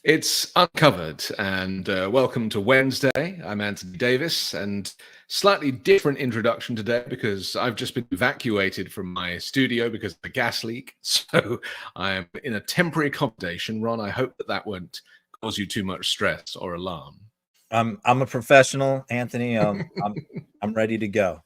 It's Uncovered, and welcome to Wednesday. I'm Anthony Davis, and slightly different introduction today because I've just been evacuated from my studio because of a gas leak. So I'm in a temporary accommodation. Ron, I hope that won't cause you too much stress or alarm. I'm a professional, Anthony. I'm ready to go.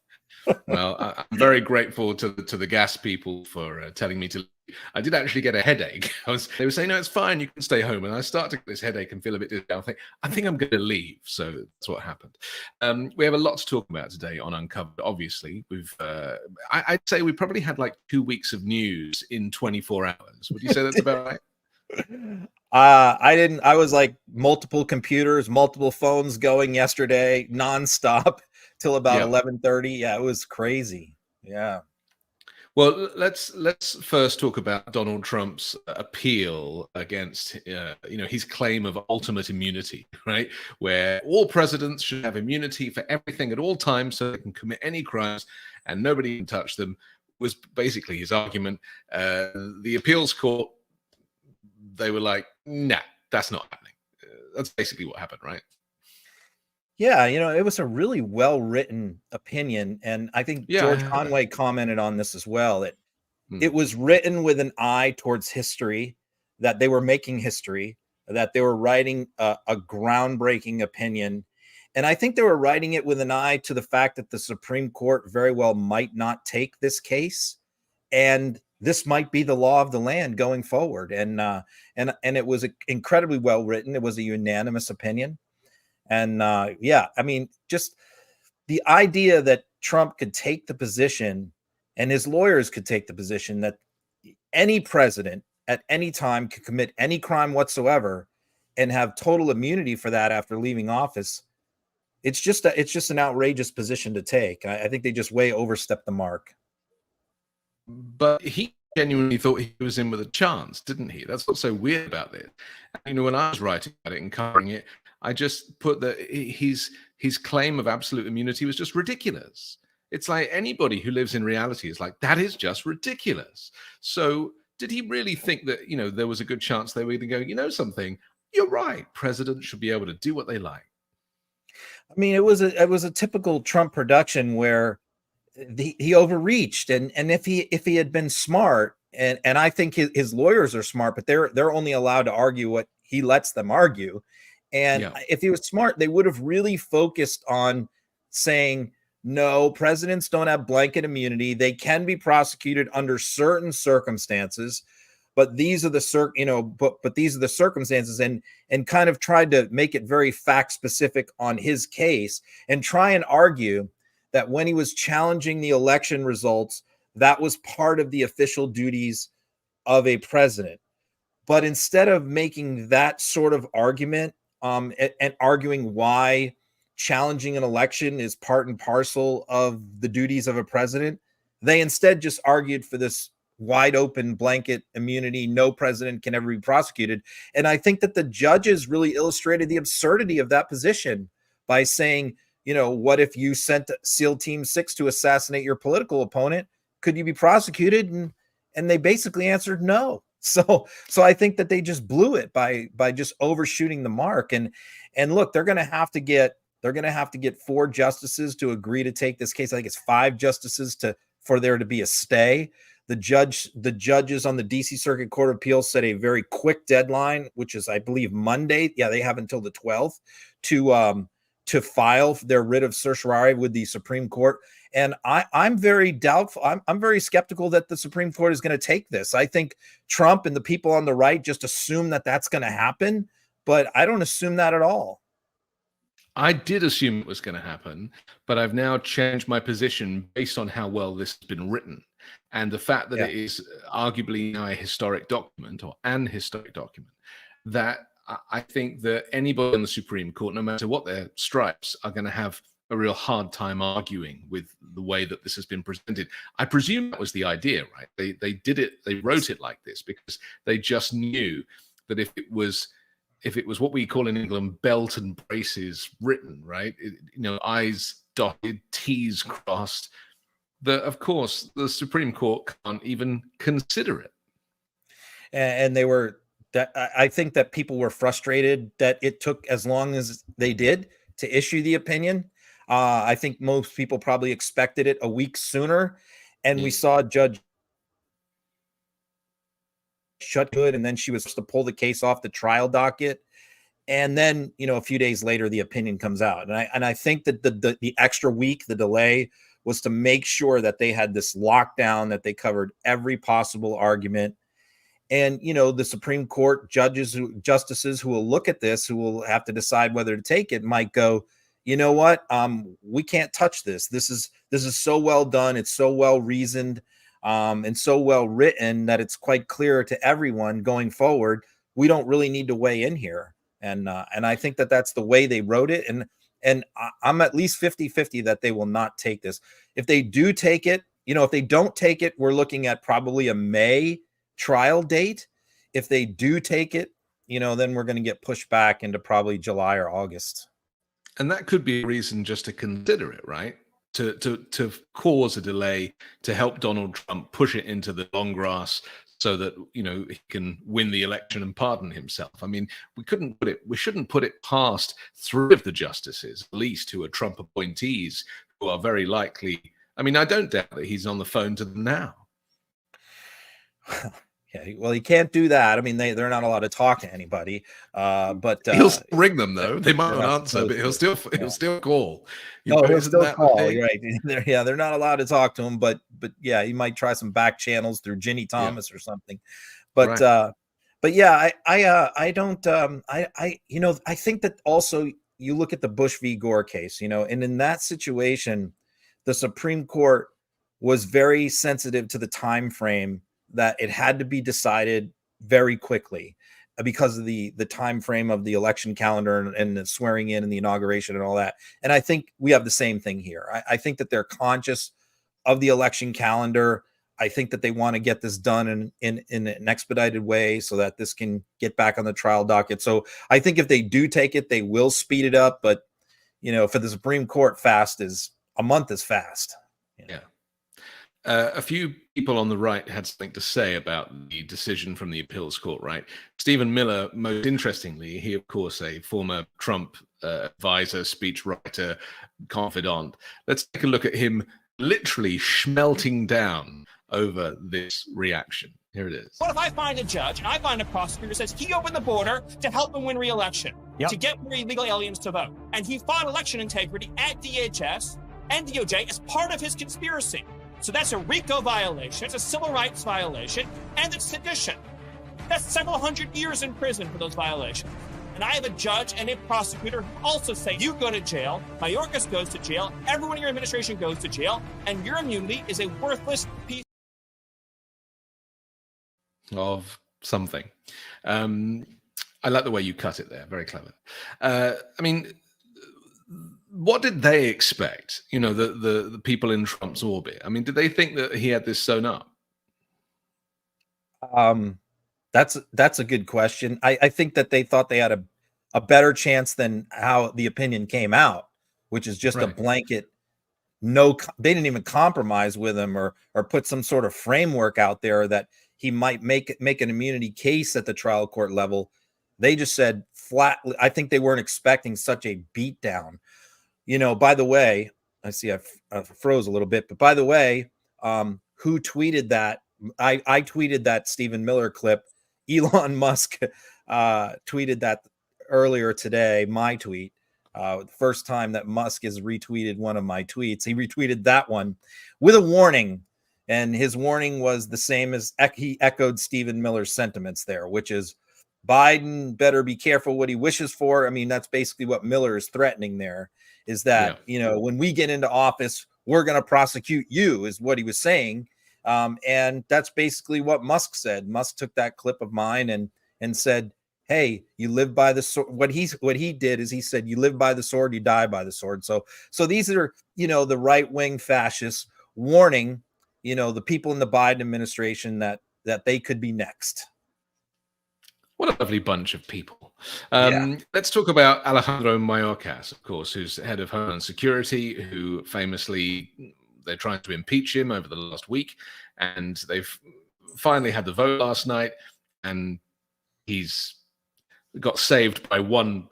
Well, I'm very grateful to the gas people for telling me to leave. I did actually get a headache. They were saying, no, it's fine, you can stay home. And I started to get this headache and feel a bit down. I think I'm going to leave. So that's what happened. We have a lot to talk about today on Uncovered, obviously. I'd say we probably had like 2 weeks of news in 24 hours. Would you say that's about right? I was like multiple computers, multiple phones going yesterday, nonstop till about 11:30. Yeah, it was crazy. Yeah. Well, let's first talk about Donald Trump's appeal against, his claim of ultimate immunity, right? Where all presidents should have immunity for everything at all times so they can commit any crimes and nobody can touch them, was basically his argument. The appeals court, they were like, nah, that's not happening. That's basically what happened, right? Yeah, it was a really well-written opinion. And I think George Conway commented on this as well, that it was written with an eye towards history, that they were making history, that they were writing a groundbreaking opinion. And I think they were writing it with an eye to the fact that the Supreme Court very well might not take this case. And this might be the law of the land going forward. And it was incredibly well written. It was a unanimous opinion. And just the idea that Trump could take the position and his lawyers could take the position that any president at any time could commit any crime whatsoever and have total immunity for that after leaving office. It's just an outrageous position to take. I think they just way overstepped the mark. But he genuinely thought he was in with a chance, didn't he? That's what's so weird about it. When I was writing about it and covering it, I just put that his claim of absolute immunity was just ridiculous. It's like anybody who lives in reality is like, that is just ridiculous. So did he really think that, there was a good chance they were going to go, something, you're right, presidents should be able to do what they like? I mean, it was a typical Trump production where he overreached. And if he had been smart, and I think his lawyers are smart, but they're only allowed to argue what he lets them argue. And if he was smart, they would have really focused on saying, no, presidents don't have blanket immunity. They can be prosecuted under certain circumstances, but these are the but these are the circumstances, and kind of tried to make it very fact specific on his case and try and argue that when he was challenging the election results, that was part of the official duties of a president. But instead of making that sort of argument, and arguing why challenging an election is part and parcel of the duties of a president, they instead just argued for this wide open blanket immunity. No president can ever be prosecuted. And I think that the judges really illustrated the absurdity of that position by saying, what if you sent SEAL Team 6 to assassinate your political opponent? Could you be prosecuted? And they basically answered no. So I think that they just blew it by just overshooting the mark. And look, they're going to have to get 4 justices to agree to take this case. I think it's 5 justices for there to be a stay. The judges on the DC Circuit Court of Appeals set a very quick deadline, which is, I believe, Monday. Yeah, they have until the 12th to file their writ of certiorari with the Supreme Court. And I'm very doubtful. I'm very skeptical that the Supreme Court is going to take this. I think Trump and the people on the right just assume that that's going to happen, but I don't assume that at all. I did assume it was going to happen, but I've now changed my position based on how well this has been written and the fact that it is arguably now a historic document, or an historic document, that I think that anybody in the Supreme Court, no matter what their stripes, are going to have a real hard time arguing with the way that this has been presented. I presume that was the idea, right? They did it, they wrote it like this because they just knew that if it was what we call in England belt and braces written, right? I's dotted, T's crossed, that of course the Supreme Court can't even consider it. And they were I think that people were frustrated that it took as long as they did to issue the opinion. I think most people probably expected it a week sooner, and we saw Judge shut good, and then she was supposed to pull the case off the trial docket, and then a few days later the opinion comes out, and I think that the extra week, the delay, was to make sure that they had this lockdown, that they covered every possible argument. And the Supreme Court justices who will look at this, who will have to decide whether to take it, might go, you know what, we can't touch this. This is so well done, it's so well reasoned, and so well written that it's quite clear to everyone going forward, we don't really need to weigh in here. And I think that that's the way they wrote it. And I'm at least 50-50 that they will not take this. If they do take it, if they don't take it, we're looking at probably a May trial date. If they do take it, then we're going to get pushed back into probably July or August. And that could be a reason just to consider it, right? To cause a delay, to help Donald Trump push it into the long grass, so that he can win the election and pardon himself. I mean, we shouldn't put it past 3 of the justices, at least, who are Trump appointees, who are very likely. I mean, I don't doubt that he's on the phone to them now. Yeah, well, he can't do that. I mean, they're not allowed to talk to anybody. But he'll still ring them, though. They might not answer, but he'll still call. He'll still call. Right? They're not allowed to talk to him. But yeah, he might try some back channels through Ginny Thomas or something. But right. But yeah, I don't. I think that also you look at the Bush v. Gore case, and in that situation, the Supreme Court was very sensitive to the time frame, that it had to be decided very quickly because of the time frame of the election calendar and the swearing in and the inauguration and all that. And I think we have the same thing here. I think that they're conscious of the election calendar. I think that they want to get this done in an expedited way so that this can get back on the trial docket. So I think if they do take it, they will speed it up. But for the Supreme Court, a month is fast. Yeah. A few people on the right had something to say about the decision from the appeals court, right? Stephen Miller, most interestingly, he, of course, a former Trump advisor, speechwriter, confidant. Let's take a look at him literally schmelting down over this reaction. Here it is. What if I find a judge and I find a prosecutor who says he opened the border to help him win re-election, to get more illegal aliens to vote, and he fought election integrity at DHS and DOJ as part of his conspiracy? So that's a RICO violation, it's a civil rights violation, and it's sedition. That's several hundred years in prison for those violations. And I have a judge and a prosecutor who also say, you go to jail, Mayorkas goes to jail, everyone in your administration goes to jail, and your immunity is a worthless piece of something. I like the way you cut it there. Very clever. I mean, what did they expect? The people in Trump's orbit. I mean, did they think that he had this sewn up? That's a good question. I think that they thought they had a better chance than how the opinion came out, which is just a blanket. No, they didn't even compromise with him or put some sort of framework out there that he might make an immunity case at the trial court level. They just said flat. I think they weren't expecting such a beatdown. By the way, I see I froze a little bit, but by the way, who tweeted that? I tweeted that Stephen Miller clip. Elon Musk tweeted that earlier today, my tweet. The first time that Musk has retweeted one of my tweets. He retweeted that one with a warning. And his warning was the same as he echoed Stephen Miller's sentiments there, which is Biden better be careful what he wishes for. I mean, that's basically what Miller is threatening there, is that, when we get into office, we're going to prosecute you, is what he was saying. And that's basically what Musk said. Musk took that clip of mine and said, hey, you live by the sword. What he did is he said, you live by the sword, you die by the sword. So these are, the right-wing fascists warning, the people in the Biden administration that they could be next. What a lovely bunch of people. Let's talk about Alejandro Mayoras, of course, who's head of Homeland Security, who famously, they're trying to impeach him over the last week, and they've finally had the vote last night, and he's got saved by one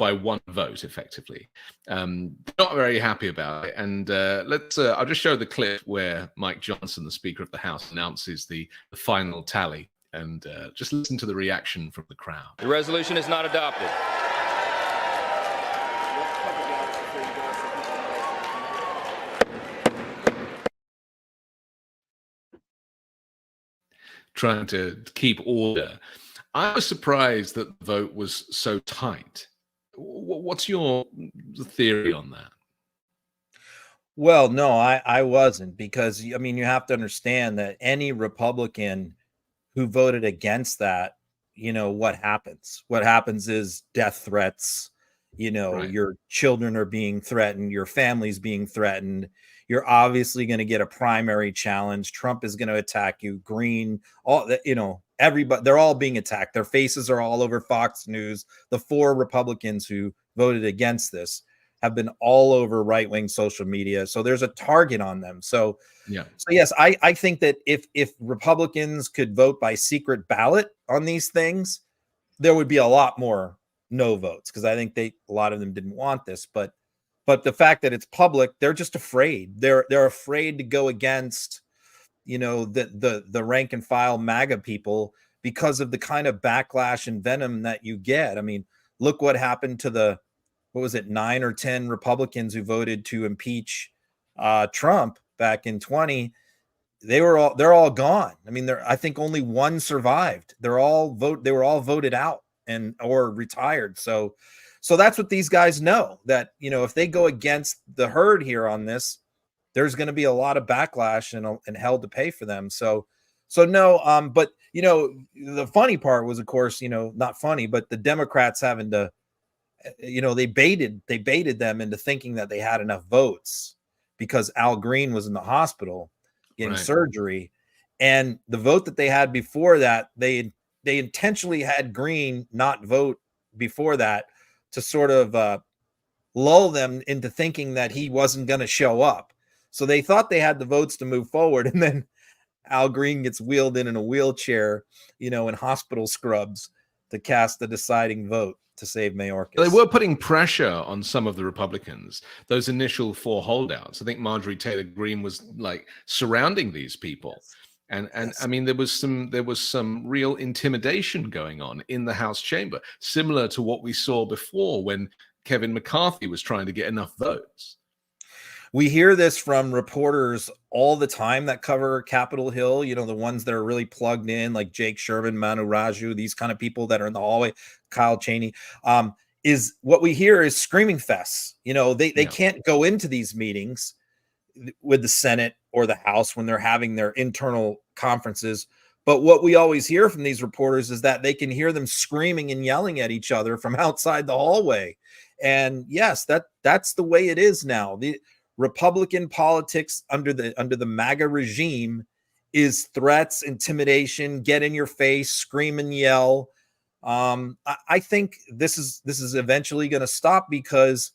vote, effectively. Not very happy about it. And I'll just show the clip where Mike Johnson, the Speaker of the House, announces the final tally, and just listen to the reaction from the crowd. The resolution is not adopted. Trying to keep order. I was surprised that the vote was so tight. What's your theory on that? Well, no, I wasn't, because I mean, you have to understand that any Republican who voted against that, you know, what happens? What happens is death threats, you know, Right. Your children are being threatened, your family's being threatened. You're obviously going to get a primary challenge. Trump is going to attack you. Green, all that, you know, everybody, they're all being attacked. Their faces are all over Fox News. The 4 Republicans who voted against this have been all over right-wing social media. So there's a target on them. So yes, I think that if Republicans could vote by secret ballot on these things, there would be a lot more no votes, because I think a lot of them didn't want this. But the fact that it's public, they're just afraid. They're afraid to go against, you know, the rank and file MAGA people, because of the kind of backlash and venom that you get. I mean, look what happened to 9 or 10 Republicans who voted to impeach Trump back in 20. They're all gone. I mean, I think only one survived. They were all voted out or retired. So that's what these guys know, that, you know, if they go against the herd here on this, there's going to be a lot of backlash and hell to pay for them. So no, but you know, the funny part was, of course, you know, not funny, but the Democrats having to, you know, they baited them into thinking that they had enough votes because Al Green was in the hospital getting surgery, and the vote that they had before that, they intentionally had Green not vote before that to sort of lull them into thinking that he wasn't going to show up. So they thought they had the votes to move forward, and then Al Green gets wheeled in a wheelchair, you know, in hospital scrubs to cast the deciding vote to save Mayorkas. They were putting pressure on some of the Republicans, those initial 4 holdouts. I think Marjorie Taylor Greene was like surrounding these people. And I mean, there was some real intimidation going on in the House chamber, similar to what we saw before when Kevin McCarthy was trying to get enough votes. We hear this from reporters all the time that cover Capitol Hill, you know, the ones that are really plugged in, like Jake Sherman, Manu Raju, these kind of people that are in the hallway, Kyle Cheney, is what we hear is screaming fests. You know, they can't go into these meetings with the Senate or the House when they're having their internal conferences. But what we always hear from these reporters is that they can hear them screaming and yelling at each other from outside the hallway. And yes, that's the way it is now. The Republican politics under the MAGA regime is threats, intimidation, get in your face, scream and yell. I think this is eventually going to stop, because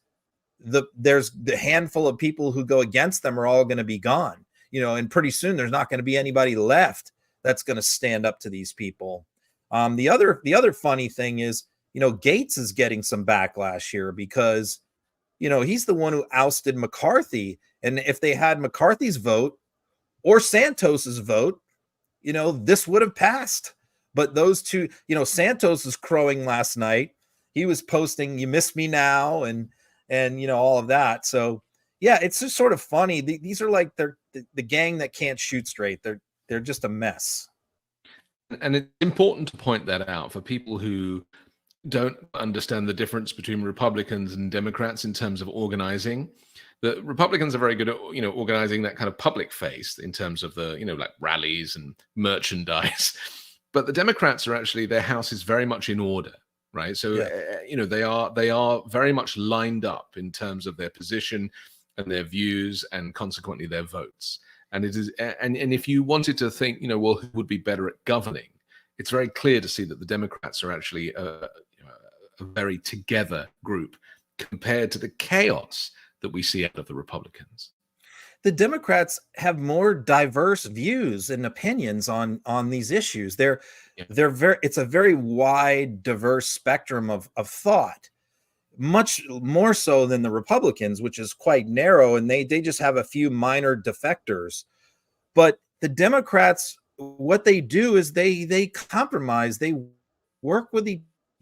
there's the handful of people who go against them are all going to be gone, you know, and pretty soon there's not going to be anybody left that's going to stand up to these people. The other funny thing is, you know, Gates is getting some backlash here because, you know, he's the one who ousted McCarthy. And if they had McCarthy's vote or Santos's vote, you know, this would have passed. But those two, you know, Santos was crowing last night. He was posting, "You miss me now," and you know, all of that. So yeah, it's just sort of funny. These are like the gang that can't shoot straight. They're just a mess. And it's important to point that out for people who don't understand the difference between Republicans and Democrats in terms of organizing. The Republicans are very good at, you know, organizing that kind of public face in terms of the, you know, like rallies and merchandise. But the Democrats are actually, their house is very much in order, right? So, you know, they are very much lined up in terms of their position and their views and consequently their votes. And it is, and if you wanted to think, you know, well, who would be better at governing? It's very clear to see that the Democrats are actually a very together group compared to the chaos that we see out of the Republicans. the Democrats have more diverse views and opinions on these issues. It's a very wide, diverse spectrum of thought, much more so than the Republicans, which is quite narrow, and they just have a few minor defectors. But the Democrats, what they do is they compromise, they work with each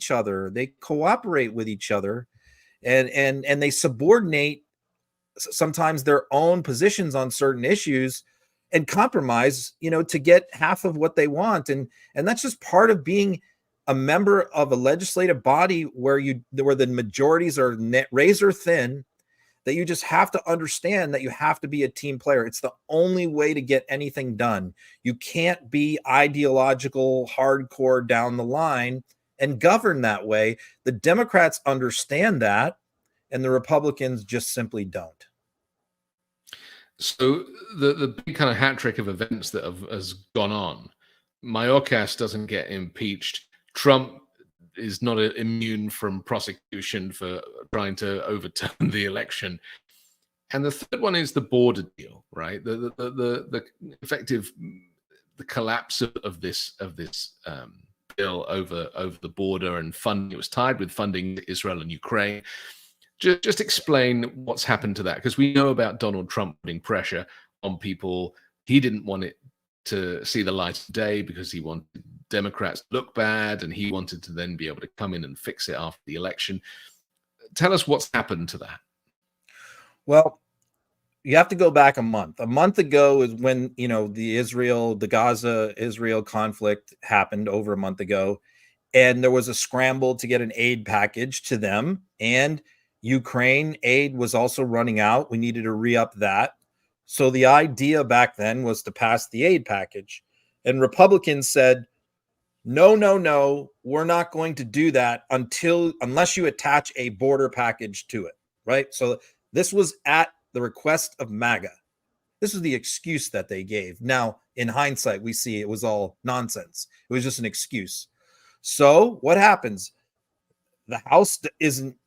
other, they cooperate with each other, and they subordinate sometimes their own positions on certain issues and compromise, to get half of what they want. And that's just part of being a member of a legislative body where the majorities are razor thin, that you just have to understand that you have to be a team player. It's the only way to get anything done. You can't be ideological, hardcore down the line and govern that way. The Democrats understand that, and the Republicans just simply don't. So the big kind of hat trick of events that has gone on, Mayorkas doesn't get impeached. Trump is not immune from prosecution for trying to overturn the election. And the third one is the border deal, right? The collapse of this bill over the border and funding. It was tied with funding Israel and Ukraine. Just explain what's happened to that, because we know about Donald Trump putting pressure on people. He didn't want it to see the light of day because he wanted Democrats to look bad, and he wanted to then be able to come in and fix it after the election. Tell us what's happened to that. Well, you have to go back a month. A month ago is when, the Gaza-Israel conflict happened over a month ago, and there was a scramble to get an aid package to them, and Ukraine aid was also running out. We needed to re-up that. So the idea back then was to pass the aid package. And Republicans said, no, we're not going to do that unless you attach a border package to it, right? So this was at the request of MAGA. This is the excuse that they gave. Now, in hindsight, we see it was all nonsense. It was just an excuse. So what happens? The House isn't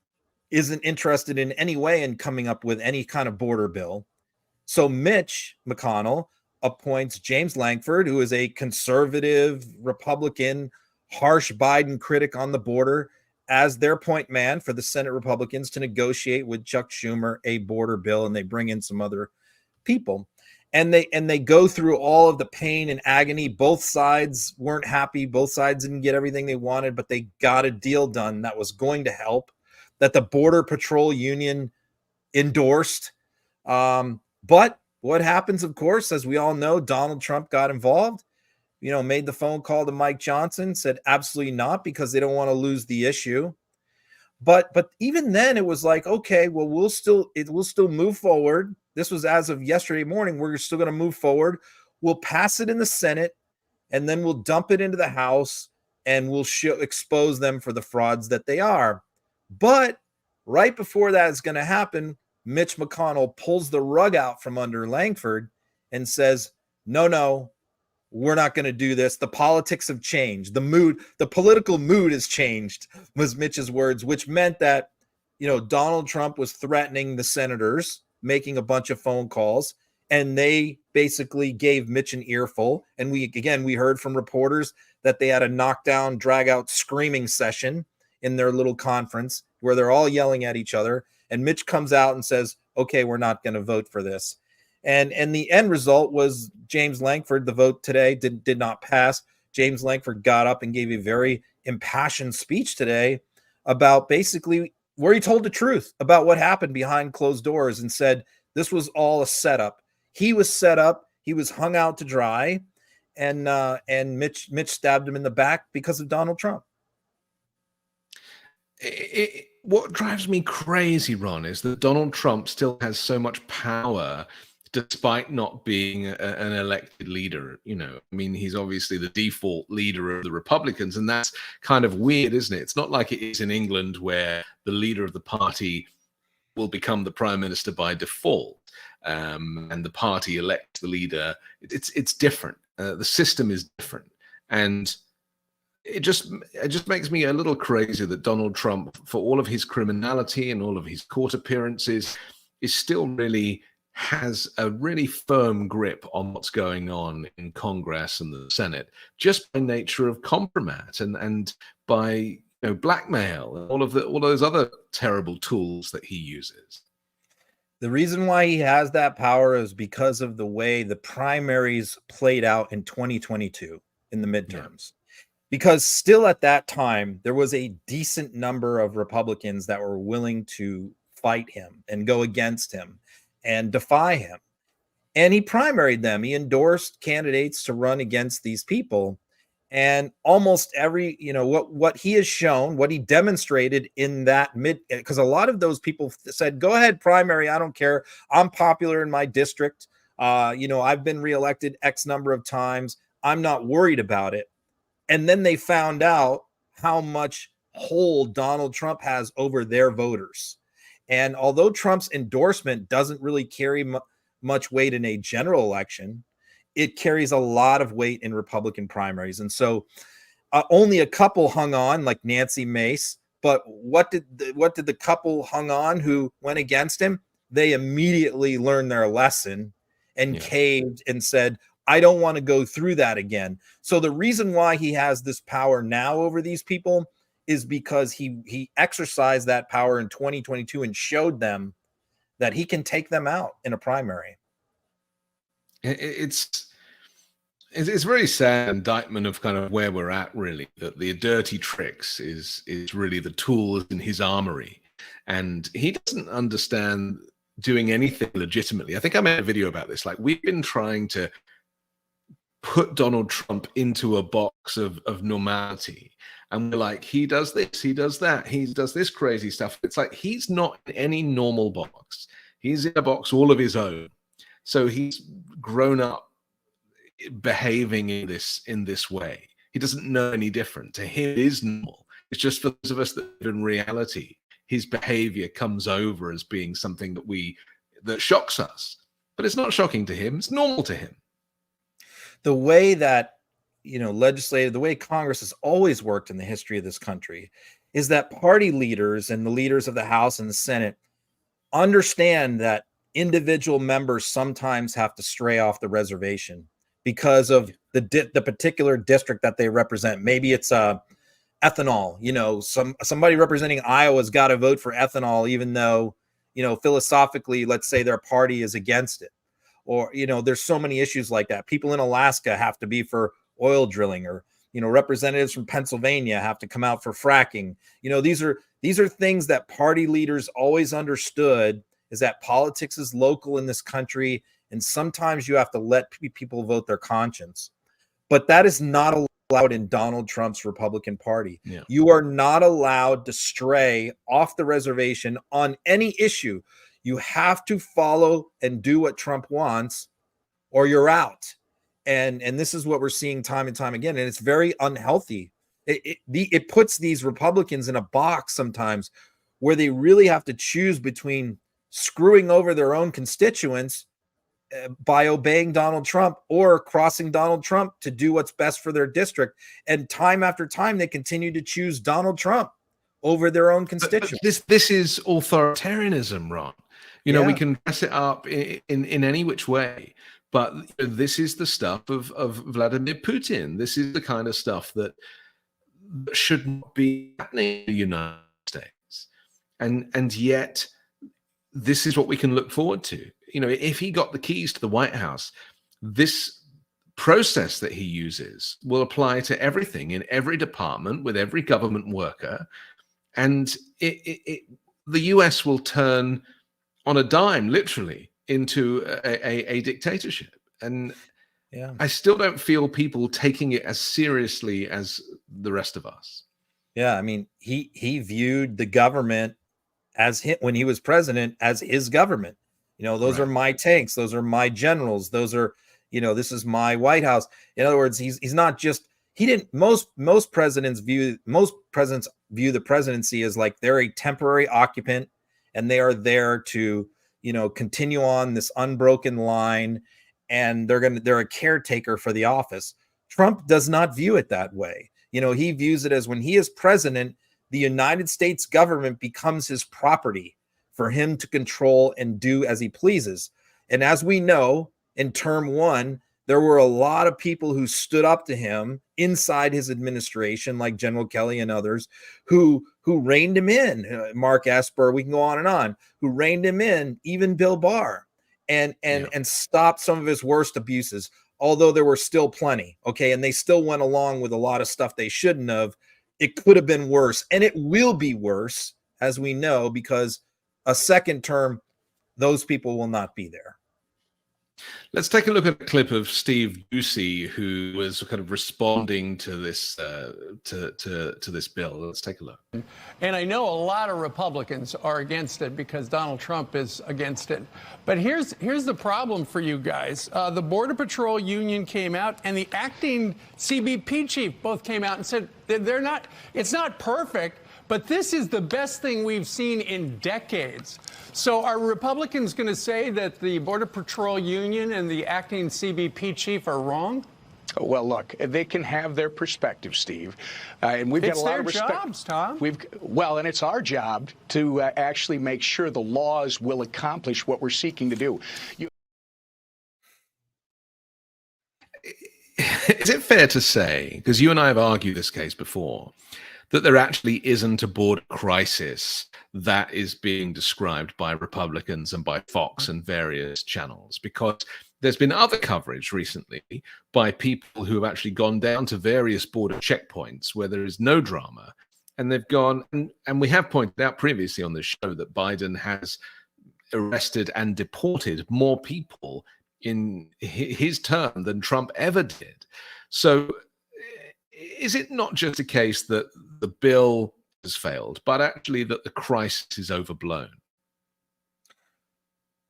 interested in any way in coming up with any kind of border bill. So Mitch McConnell appoints James Lankford, who is a conservative Republican, harsh Biden critic on the border, as their point man for the Senate Republicans to negotiate with Chuck Schumer a border bill, and they bring in some other people. And they go through all of the pain and agony. Both sides weren't happy. Both sides didn't get everything they wanted, but they got a deal done that was going to help, that the Border Patrol Union endorsed. But what happens, of course, as we all know, Donald Trump got involved, made the phone call to Mike Johnson, said absolutely not, because they don't want to lose the issue. But even then it was like, okay, well, we'll still move forward. This was as of yesterday morning. We're still going to move forward. We'll pass it in the Senate, and then we'll dump it into the House, and we'll expose them for the frauds that they are. But right before that is going to happen, Mitch McConnell pulls the rug out from under Lankford and says, no, we're not going to do this. The politics have changed. The political mood has changed, was Mitch's words, which meant that, Donald Trump was threatening the senators, making a bunch of phone calls, and they basically gave Mitch an earful. And we heard from reporters that they had a knockdown, drag out screaming session in their little conference where they're all yelling at each other. And Mitch comes out and says, okay, we're not going to vote for this. And the end result was James Lankford. The vote today did not pass. James Lankford got up and gave a very impassioned speech today about basically where he told the truth about what happened behind closed doors and said this was all a setup. He was set up. He was hung out to dry. And Mitch stabbed him in the back because of Donald Trump. What drives me crazy, Ron, is that Donald Trump still has so much power despite not being an elected leader. He's obviously the default leader of the Republicans, and that's kind of weird, isn't it? It's not like it is in England where the leader of the party will become the prime minister by default, and the party elects the leader. It's different. The system is different, and it just makes me a little crazy that Donald Trump, for all of his criminality and all of his court appearances, is still really has a really firm grip on what's going on in Congress and the Senate, just by nature of compromise and by blackmail and all those other terrible tools that he uses. The reason why he has that power is because of the way the primaries played out in 2022 in the midterms. Because still at that time, there was a decent number of Republicans that were willing to fight him and go against him and defy him. And he primaried them. He endorsed candidates to run against these people. And almost every, what he has shown, what he demonstrated in that because a lot of those people said, go ahead, primary, I don't care. I'm popular in my district. I've been reelected X number of times. I'm not worried about it. And then they found out how much hold Donald Trump has over their voters. And although Trump's endorsement doesn't really carry much weight in a general election, it carries a lot of weight in Republican primaries. And so only a couple hung on, like Nancy Mace. But what did the couple hung on who went against him? They immediately learned their lesson and caved and said, I don't want to go through that again. So the reason why he has this power now over these people is because he exercised that power in 2022 and showed them that he can take them out in a primary. It's a very sad indictment of kind of where we're at, really, that the dirty tricks is really the tools in his armory. And he doesn't understand doing anything legitimately. I think I made a video about this. Like, we've been trying to put Donald Trump into a box of normality. And we're like, he does this, he does that, he does this crazy stuff. It's like, he's not in any normal box. He's in a box all of his own. So he's grown up behaving in this way. He doesn't know any different. To him, it is normal. It's just for those of us that live in reality, his behavior comes over as being something that shocks us. But it's not shocking to him. It's normal to him. The way that the way Congress has always worked in the history of this country is that party leaders and the leaders of the House and the Senate understand that individual members sometimes have to stray off the reservation because of the particular district that they represent. Maybe it's ethanol. Somebody representing Iowa's got to vote for ethanol, even though philosophically, let's say their party is against it. Or there's so many issues like that. People in Alaska have to be for oil drilling, or representatives from Pennsylvania have to come out for fracking. These are things that party leaders always understood, is that politics is local in this country, and sometimes you have to let people vote their conscience. But that is not allowed in Donald Trump's Republican Party. Yeah. You are not allowed to stray off the reservation on any issue. You have to follow and do what Trump wants, or you're out. And this is what we're seeing time and time again. And it's very unhealthy. It puts these Republicans in a box sometimes where they really have to choose between screwing over their own constituents by obeying Donald Trump, or crossing Donald Trump to do what's best for their district. And time after time, they continue to choose Donald Trump over their own constituents. But this is authoritarianism, Ron. We can dress it up in any which way. But this is the stuff of Vladimir Putin. This is the kind of stuff that should not be happening in the United States. And yet, this is what we can look forward to. If he got the keys to the White House, this process that he uses will apply to everything in every department with every government worker. And the US will turn on a dime, literally, into a dictatorship. And I still don't feel people taking it as seriously as the rest of us. Yeah, I mean, he viewed the government as when he was president as his government. Those are my tanks, those are my generals, those are, this is my White House. In other words, he's not just, most presidents view the presidency as like they're a temporary occupant, and they are there to continue on this unbroken line, and they're a caretaker for the office. Trump does not view it that way. He views it as, when he is president, the United States government becomes his property for him to control and do as he pleases. And as we know, in term one, there were a lot of people who stood up to him inside his administration, like General Kelly and others, who reined him in. Mark Esper, we can go on, who reined him in, even Bill Barr, and stopped some of his worst abuses. Although there were still plenty, okay, and they still went along with a lot of stuff they shouldn't have. It could have been worse, and it will be worse, as we know, because a second term, those people will not be there. Let's take a look at a clip of Steve Doocy, who was kind of responding to this to this bill. Let's take a look. And I know a lot of Republicans are against it because Donald Trump is against it. But here's the problem for you guys. The Border Patrol Union came out, and the acting CBP chief both came out and said it's not perfect, but this is the best thing we've seen in decades. So are Republicans going to say that the Border Patrol Union and the acting CBP chief are wrong? Well, look, they can have their perspective, Steve, and we've got a lot of respect. It's their jobs, Tom. Well, and it's our job to actually make sure the laws will accomplish what we're seeking to do. Is it fair to say, because you and I have argued this case before, that there actually isn't a border crisis that is being described by Republicans and by Fox and various channels? Because there's been other coverage recently by people who have actually gone down to various border checkpoints where there is no drama, and they've gone, and we have pointed out previously on this show that Biden has arrested and deported more people in his term than Trump ever did. So is it not just a case that the bill has failed, but actually that the crisis is overblown?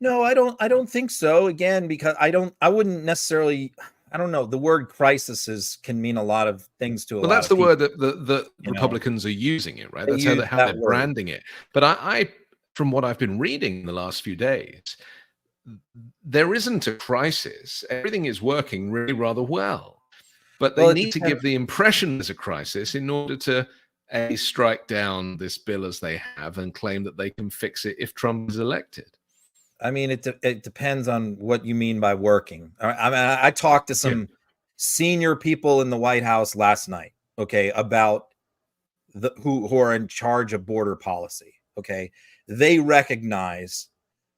No, I don't think so. Again, because I wouldn't necessarily, I don't know, the word crisis can mean a lot of things to a lot of people. Well, that's the word that Republicans are using it, right? That's how they're branding it. But I, from what I've been reading in the last few days, there isn't a crisis. Everything is working really rather well. But they need to give the impression there's a crisis in order to strike down this bill as they have and claim that they can fix it if Trump is elected. I mean, it depends on what you mean by working. I mean, I talked to some senior people in the White House last night, okay, about who are in charge of border policy. Okay, they recognize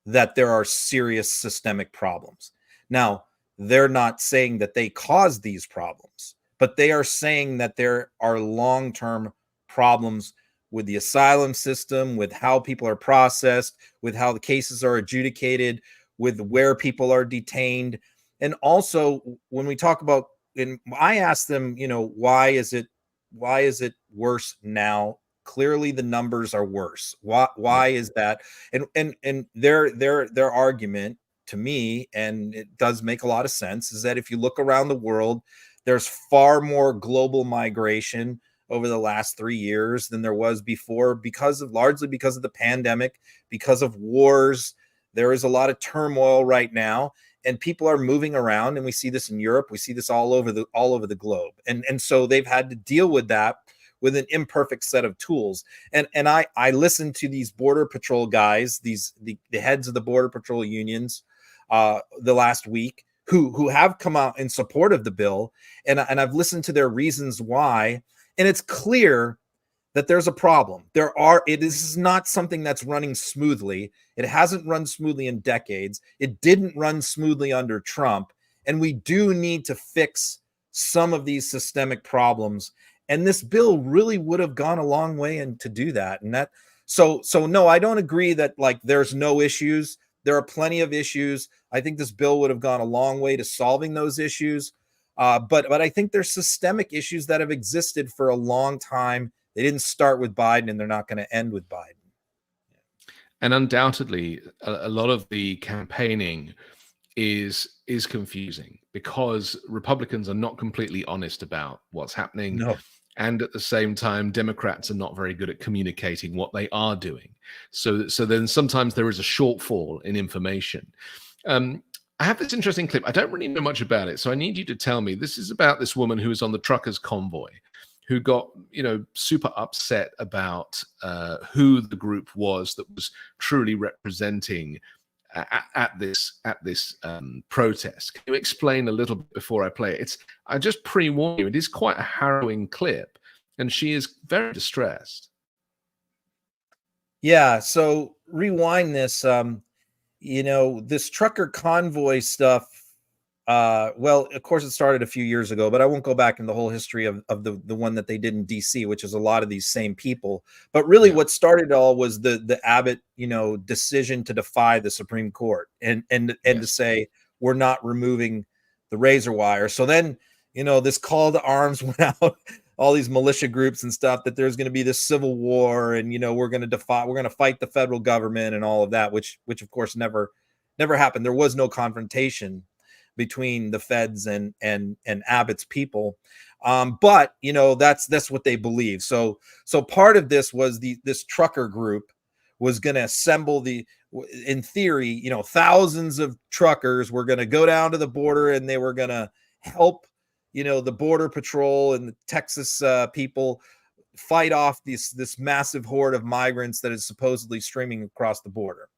that there are serious systemic problems. Now, they're not saying that they caused these problems, but they are saying that there are long-term problems with the asylum system, with how people are processed, with how the cases are adjudicated, with where people are detained. And also when we talk about, and I asked them, why is it worse now? Clearly the numbers are worse. Why is that? And their argument, to me, and it does make a lot of sense, is that if you look around the world, there's far more global migration over the last 3 years than there was before, largely because of the pandemic, because of wars. There is a lot of turmoil right now, and people are moving around, and we see this in Europe, we see this all over the globe, and so they've had to deal with that with an imperfect set of tools. And I listened to these Border Patrol guys, the heads of the Border Patrol unions, the last week, who have come out in support of the bill, and I've listened to their reasons why, and it's clear that there's a problem. It is not something that's running smoothly. It hasn't run smoothly in decades. It didn't run smoothly under Trump, and we do need to fix some of these systemic problems. And this bill really would have gone a long way to do that. And so no, I don't agree that there's no issues. There are plenty of issues. I think this bill would have gone a long way to solving those issues. But I think there's systemic issues that have existed for a long time. They didn't start with Biden, and they're not going to end with Biden. And undoubtedly, a lot of the campaigning is confusing because Republicans are not completely honest about what's happening. No. And at the same time, Democrats are not very good at communicating what they are doing. So then sometimes there is a shortfall in information. I have this interesting clip. I don't really know much about it, so I need you to tell me. This is about this woman who was on the truckers' convoy, who got, super upset about who the group was that was truly representing at this protest. Can you explain a little bit before I play it? I just pre-warn you, it is quite a harrowing clip, and she is very distressed. Yeah, so rewind this. This trucker convoy stuff. Well, of course, it started a few years ago, but I won't go back in the whole history of the one that they did in DC, which is a lot of these same people. But really, what started it all was the Abbott, decision to defy the Supreme Court and to say we're not removing the razor wire. So then, this call to arms went out. All these militia groups and stuff, that there's going to be this civil war, and we're going to fight the federal government and all of that, which of course never happened. There was no confrontation between the feds and Abbott's people, but that's what they believe. So part of this was this trucker group was going to assemble in theory, thousands of truckers were going to go down to the border, and they were going to help the Border Patrol and the Texas people fight off this massive horde of migrants that is supposedly streaming across the border.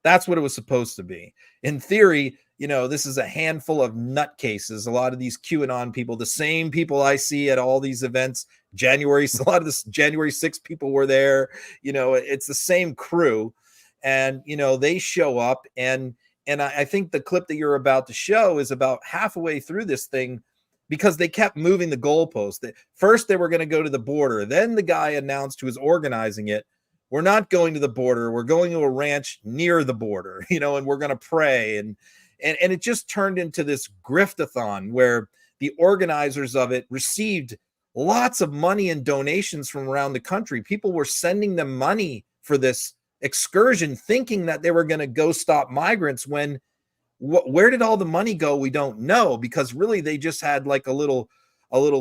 That's what it was supposed to be. In theory, this is a handful of nutcases. A lot of these QAnon people, the same people I see at all these events. A lot of this January 6th people were there. It's the same crew, and they show up, and I think the clip that you're about to show is about halfway through this thing, because they kept moving the goalposts. First, they were going to go to the border. Then the guy announced, who was organizing it, we're not going to the border. We're going to a ranch near the border, and we're going to pray. And it just turned into this griftathon where the organizers of it received lots of money and donations from around the country. People were sending them money for this excursion, thinking that they were going to go stop migrants, when where did all the money go? We don't know, because really they just had like a little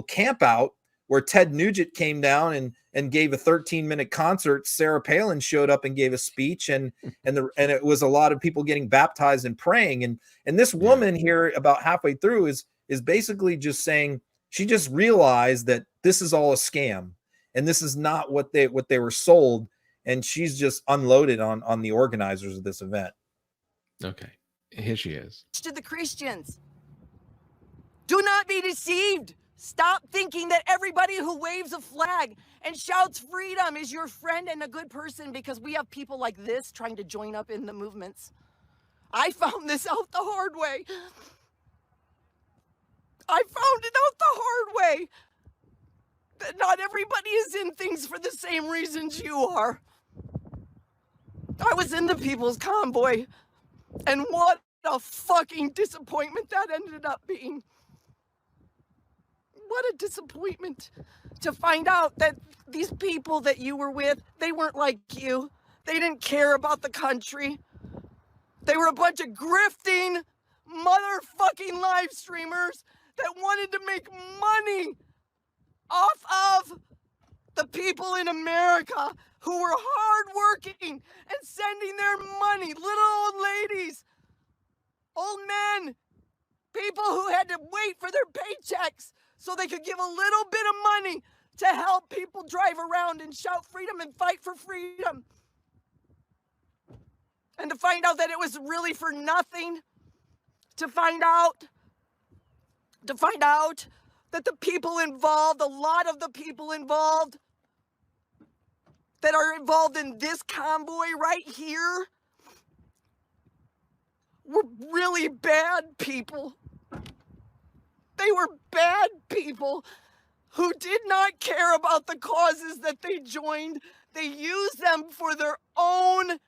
camp out where Ted Nugent came down and gave a 13-minute concert. Sarah Palin showed up and gave a speech, and it was a lot of people getting baptized and praying. And this woman here, about halfway through, is basically just saying she just realized that this is all a scam, and this is not what they were sold, and she's just unloaded on the organizers of this event. Okay. Here she is. To the Christians, do not be deceived. Stop thinking that everybody who waves a flag and shouts freedom is your friend and a good person, because we have people like this trying to join up in the movements. I found this out the hard way. I found it out the hard way. That not everybody is in things for the same reasons you are. I was in the People's Convoy, and what a fucking disappointment that ended up being. What a disappointment to find out that these people that you were with, they weren't like you. They didn't care about the country. They were a bunch of grifting motherfucking live streamers that wanted to make money off of the people in America who were hardworking and sending their money, little old ladies, old men, people who had to wait for their paychecks so they could give a little bit of money to help people drive around and shout freedom and fight for freedom. And to find out that it was really for nothing, to find out that the people involved, a lot of the people involved that are involved in this convoy right here, were really bad people. They were bad people who did not care about the causes that they joined. They used them for their own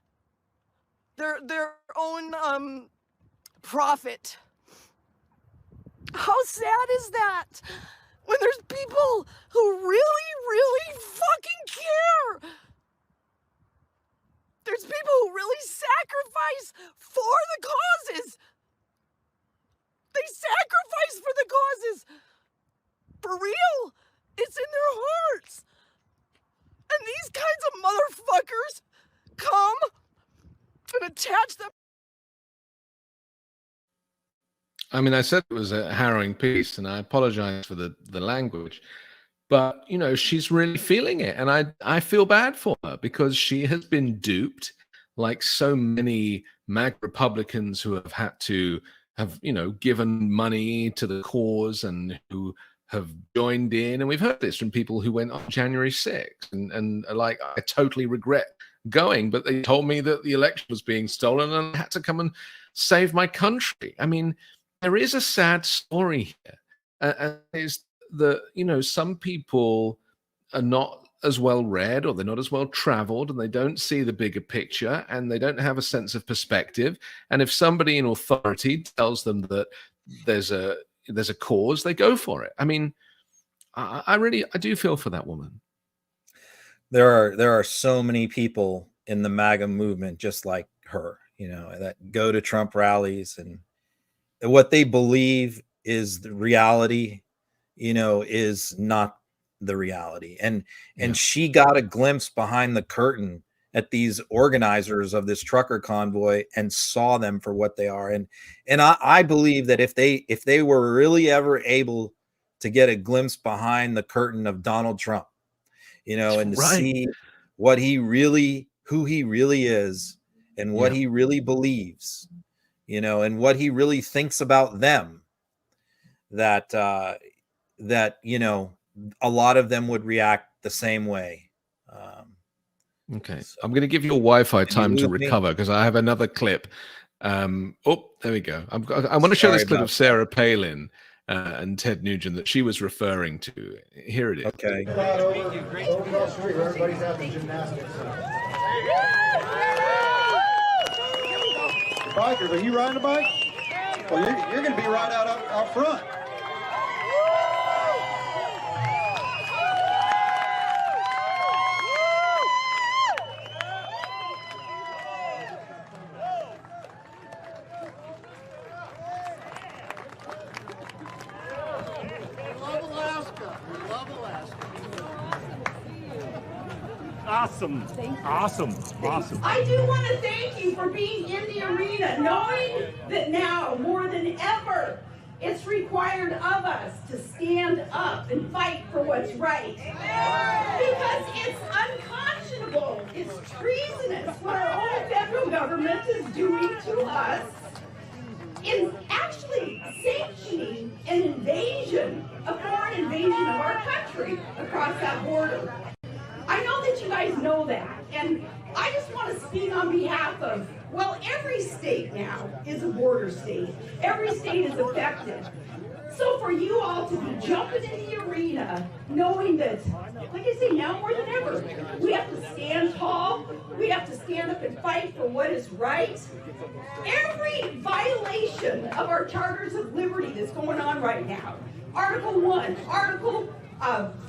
profit. How sad is that? When there's people who really, really fucking care. There's people who really sacrifice for the causes. They sacrifice for the causes. For real. It's in their hearts. And these kinds of motherfuckers come and attach them. I mean, I said it was a harrowing piece, and I apologize for the language, but she's really feeling it, and I feel bad for her because she has been duped like so many MAGA Republicans who have had to have, given money to the cause and who have joined in. And we've heard this from people who went on January 6th and are like, I totally regret going, but they told me that the election was being stolen and I had to come and save my country. I mean, there is a sad story here. And is that, some people are not as well read, or they're not as well traveled, and they don't see the bigger picture, and they don't have a sense of perspective. And if somebody in authority tells them that there's a cause, they go for it. I mean, I do feel for that woman. There are so many people in the MAGA movement just like her, that go to Trump rallies, and what they believe is the reality, is not the reality. And she got a glimpse behind the curtain at these organizers of this trucker convoy and saw them for what they are. And I believe that if they were really ever able to get a glimpse behind the curtain of Donald Trump, and to see what who he really is, and what he really believes, and what he really thinks about them, that a lot of them would react the same way. Okay, so I'm going to give you a Wi-Fi time to recover, because I have another clip. There we go. I want to show this clip of Sarah Palin and Ted Nugent that she was referring to. Here it is. Okay. Overall street where everybody's having gymnastics. Bikers, are you riding a bike? Well, you're going to be right out front. Awesome. Awesome. Awesome. I do want to thank you for being in the arena, knowing that now more than ever it's required of us to stand up and fight for what's right. Because it's unconscionable, it's treasonous what our own federal government is doing to us in actually sanctioning an invasion, a foreign invasion of our country across that border. I know that you guys know that, and I just want to speak on behalf of, well, every state now is a border state. Every state is affected. So for you all to be jumping in the arena, knowing that, like I say, now more than ever, we have to stand tall, we have to stand up and fight for what is right. Every violation of our charters of liberty that's going on right now, Article 1, Article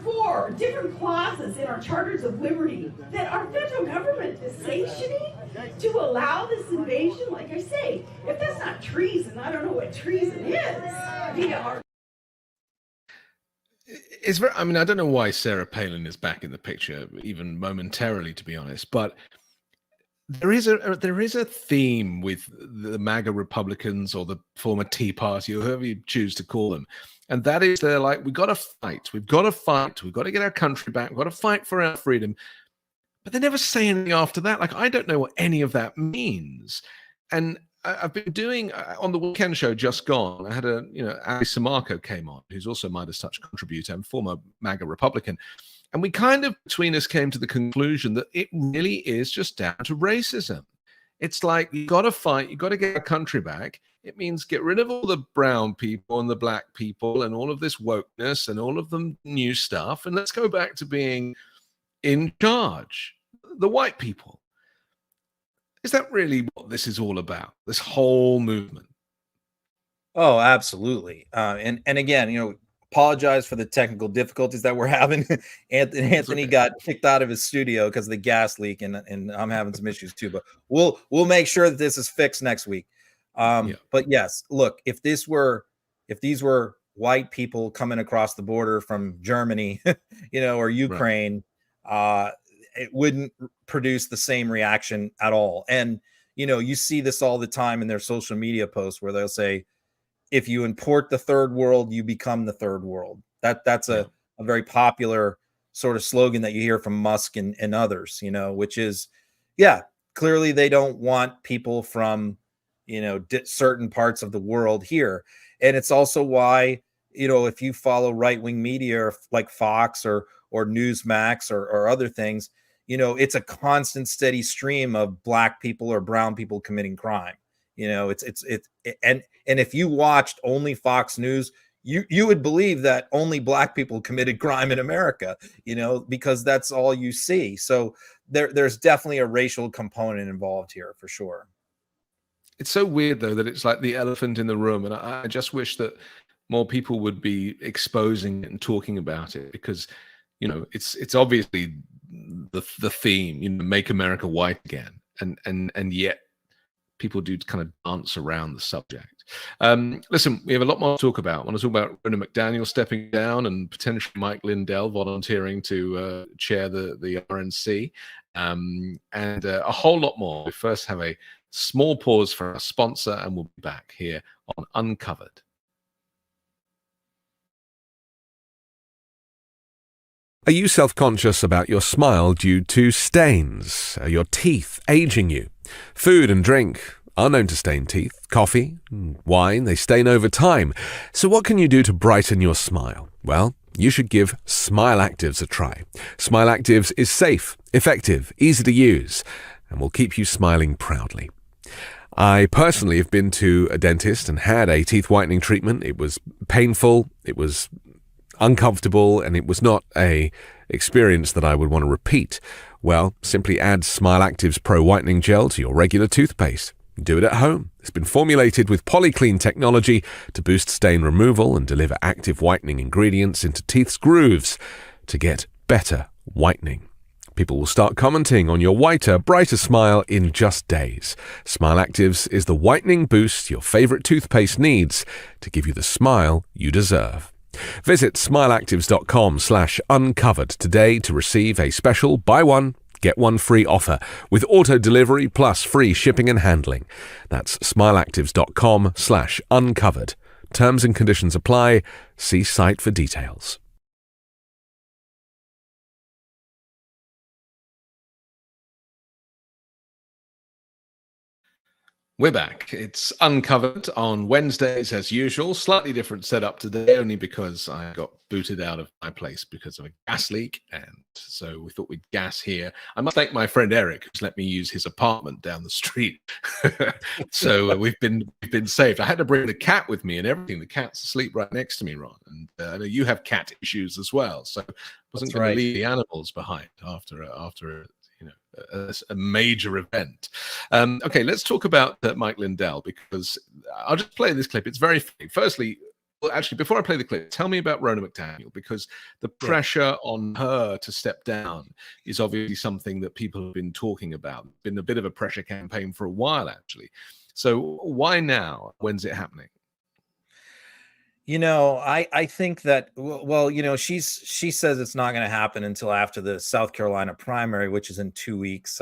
4 different clauses in our charters of liberty that our federal government is sanctioning to allow this invasion. Like I say, if that's not treason, I don't know what treason is. It's very, I mean, I don't know why Sarah Palin is back in the picture, even momentarily, to be honest, but there is a theme with the MAGA Republicans, or the former Tea Party, or whoever you choose to call them. And that is, they're like, we've got to fight, we've got to get our country back, we've got to fight for our freedom. But they never say anything after that. Like, I don't know what any of that means. And I've been doing, on the weekend show just gone, I had Ali Samarco came on, who's also Midas Touch contributor and former MAGA Republican. And we kind of, between us, came to the conclusion that it really is just down to racism. It's like, you got to fight, you got to get our country back. It means get rid of all the brown people and the black people and all of this wokeness and all of the new stuff. And let's go back to being in charge, the white people. Is that really what this is all about, this whole movement? Oh, absolutely. And again, apologize for the technical difficulties that we're having. Anthony got kicked out of his studio because of the gas leak, and I'm having some issues too. But we'll make sure that this is fixed next week. But yes, look, if these were white people coming across the border from Germany, or Ukraine, it wouldn't produce the same reaction at all. And you see this all the time in their social media posts where they'll say, if you import the third world, you become the third world. That's a very popular sort of slogan that you hear from Musk and others, which is, clearly they don't want people from, certain parts of the world here. And it's also why, if you follow right-wing media like Fox or Newsmax or other things, it's a constant steady stream of black people or brown people committing crime. And if you watched only Fox News, you would believe that only black people committed crime in America, because that's all you see. So there's definitely a racial component involved here for sure. It's so weird though that it's like the elephant in the room, and I just wish that more people would be exposing it and talking about it, because it's obviously the theme, make America white again, and yet people do kind of dance around the subject. Listen, we have a lot more to talk about. I want to talk about Ronna McDaniel stepping down and potentially Mike Lindell volunteering to chair the RNC, and a whole lot more. We first have a small pause for our sponsor, and we'll be back here on Uncovered. Are you self-conscious about your smile due to stains? Are your teeth aging you? Food and drink are known to stain teeth. Coffee, wine, they stain over time. So what can you do to brighten your smile? Well, you should give Smile Actives a try. Smile Actives is safe, effective, easy to use, and will keep you smiling proudly. I personally have been to a dentist and had a teeth whitening treatment. It was painful, it was uncomfortable, and it was not a experience that I would want to repeat. Well, simply add Smile Actives Pro Whitening Gel to your regular toothpaste. Do it at home. It's been formulated with polyclean technology to boost stain removal and deliver active whitening ingredients into teeth's grooves to get better whitening. People will start commenting on your whiter, brighter smile in just days. Smile Actives is the whitening boost your favorite toothpaste needs to give you the smile you deserve. Visit smileactives.com/uncovered today to receive a special buy one, get one free offer with auto delivery plus free shipping and handling. That's smileactives.com/uncovered. Terms and conditions apply. See site for details. We're back. It's Uncovered on Wednesdays as usual. Slightly different setup today, only because I got booted out of my place because of a gas leak, and so we thought we'd gas here. I must thank my friend Eric, who's let me use his apartment down the street. So we've been saved. I had to bring the cat with me and everything. The cat's asleep right next to me, Ron, and I know you have cat issues as well. So I wasn't going to leave the animals behind after a major event. Okay, let's talk about Mike Lindell, because I'll just play this clip. It's very funny. Firstly, well, actually, before I play the clip, tell me about Ronna McDaniel, because the pressure on her to step down is obviously something that people have been talking about. It's been a bit of a pressure campaign for a while, actually. So why now? When's it happening? I think that, well, she says it's not going to happen until after the South Carolina primary, which is in 2 weeks.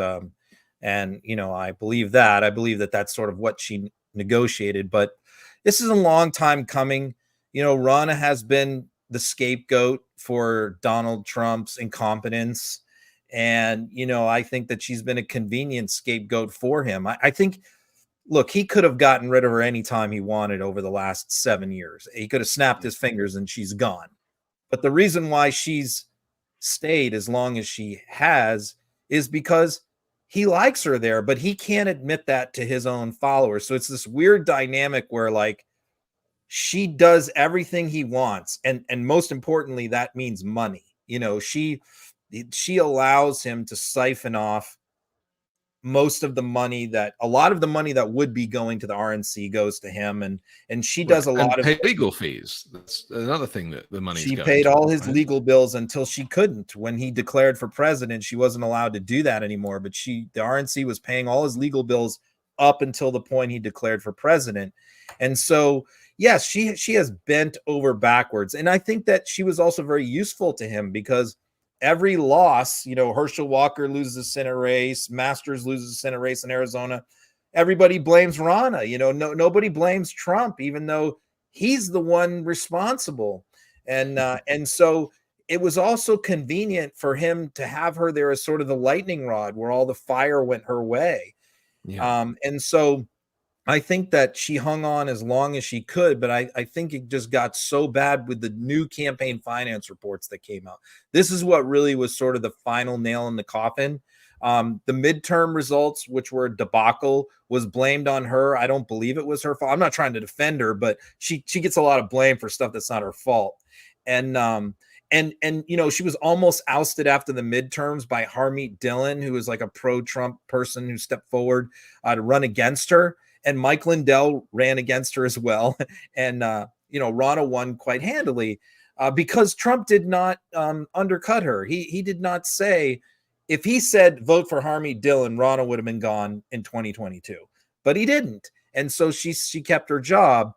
And, I believe that. I believe that that's sort of what she negotiated. But this is a long time coming. Ronna has been the scapegoat for Donald Trump's incompetence. And, I think that she's been a convenient scapegoat for him. I think, look, he could have gotten rid of her anytime he wanted over the last 7 years. He could have snapped his fingers and she's gone. But the reason why she's stayed as long as she has is because he likes her there, but he can't admit that to his own followers. So it's this weird dynamic where, like, she does everything he wants. And most importantly, that means money. She allows him to siphon off most of the money a lot of the money that would be going to the RNC goes to him, and she does a lot of legal fees. That's another thing that the money. She paid all his legal bills until she couldn't. When he declared for president, she wasn't allowed to do that anymore. But the RNC was paying all his legal bills up until the point he declared for president. And so, yes, she has bent over backwards. And I think that she was also very useful to him, because every loss, Herschel Walker loses a Senate race, Masters loses a Senate race in Arizona, everybody blames Ronna. Nobody blames Trump, even though he's the one responsible. And so it was also convenient for him to have her there as sort of the lightning rod where all the fire went her way. And so I think that she hung on as long as she could, but I think it just got so bad with the new campaign finance reports that came out. This is what really was sort of the final nail in the coffin. The midterm results, which were a debacle, was blamed on her. I don't believe it was her fault. I'm not trying to defend her, but she gets a lot of blame for stuff that's not her fault. And you know, she was almost ousted after the midterms by Harmeet Dillon, who was like a pro-Trump person who stepped forward to run against her. And Mike Lindell ran against her as well. And, you know, Ronna won quite handily because Trump did not undercut her. He did not say, if he said vote for Harmeet Dillon, Ronna would have been gone in 2022, but he didn't. And so she kept her job.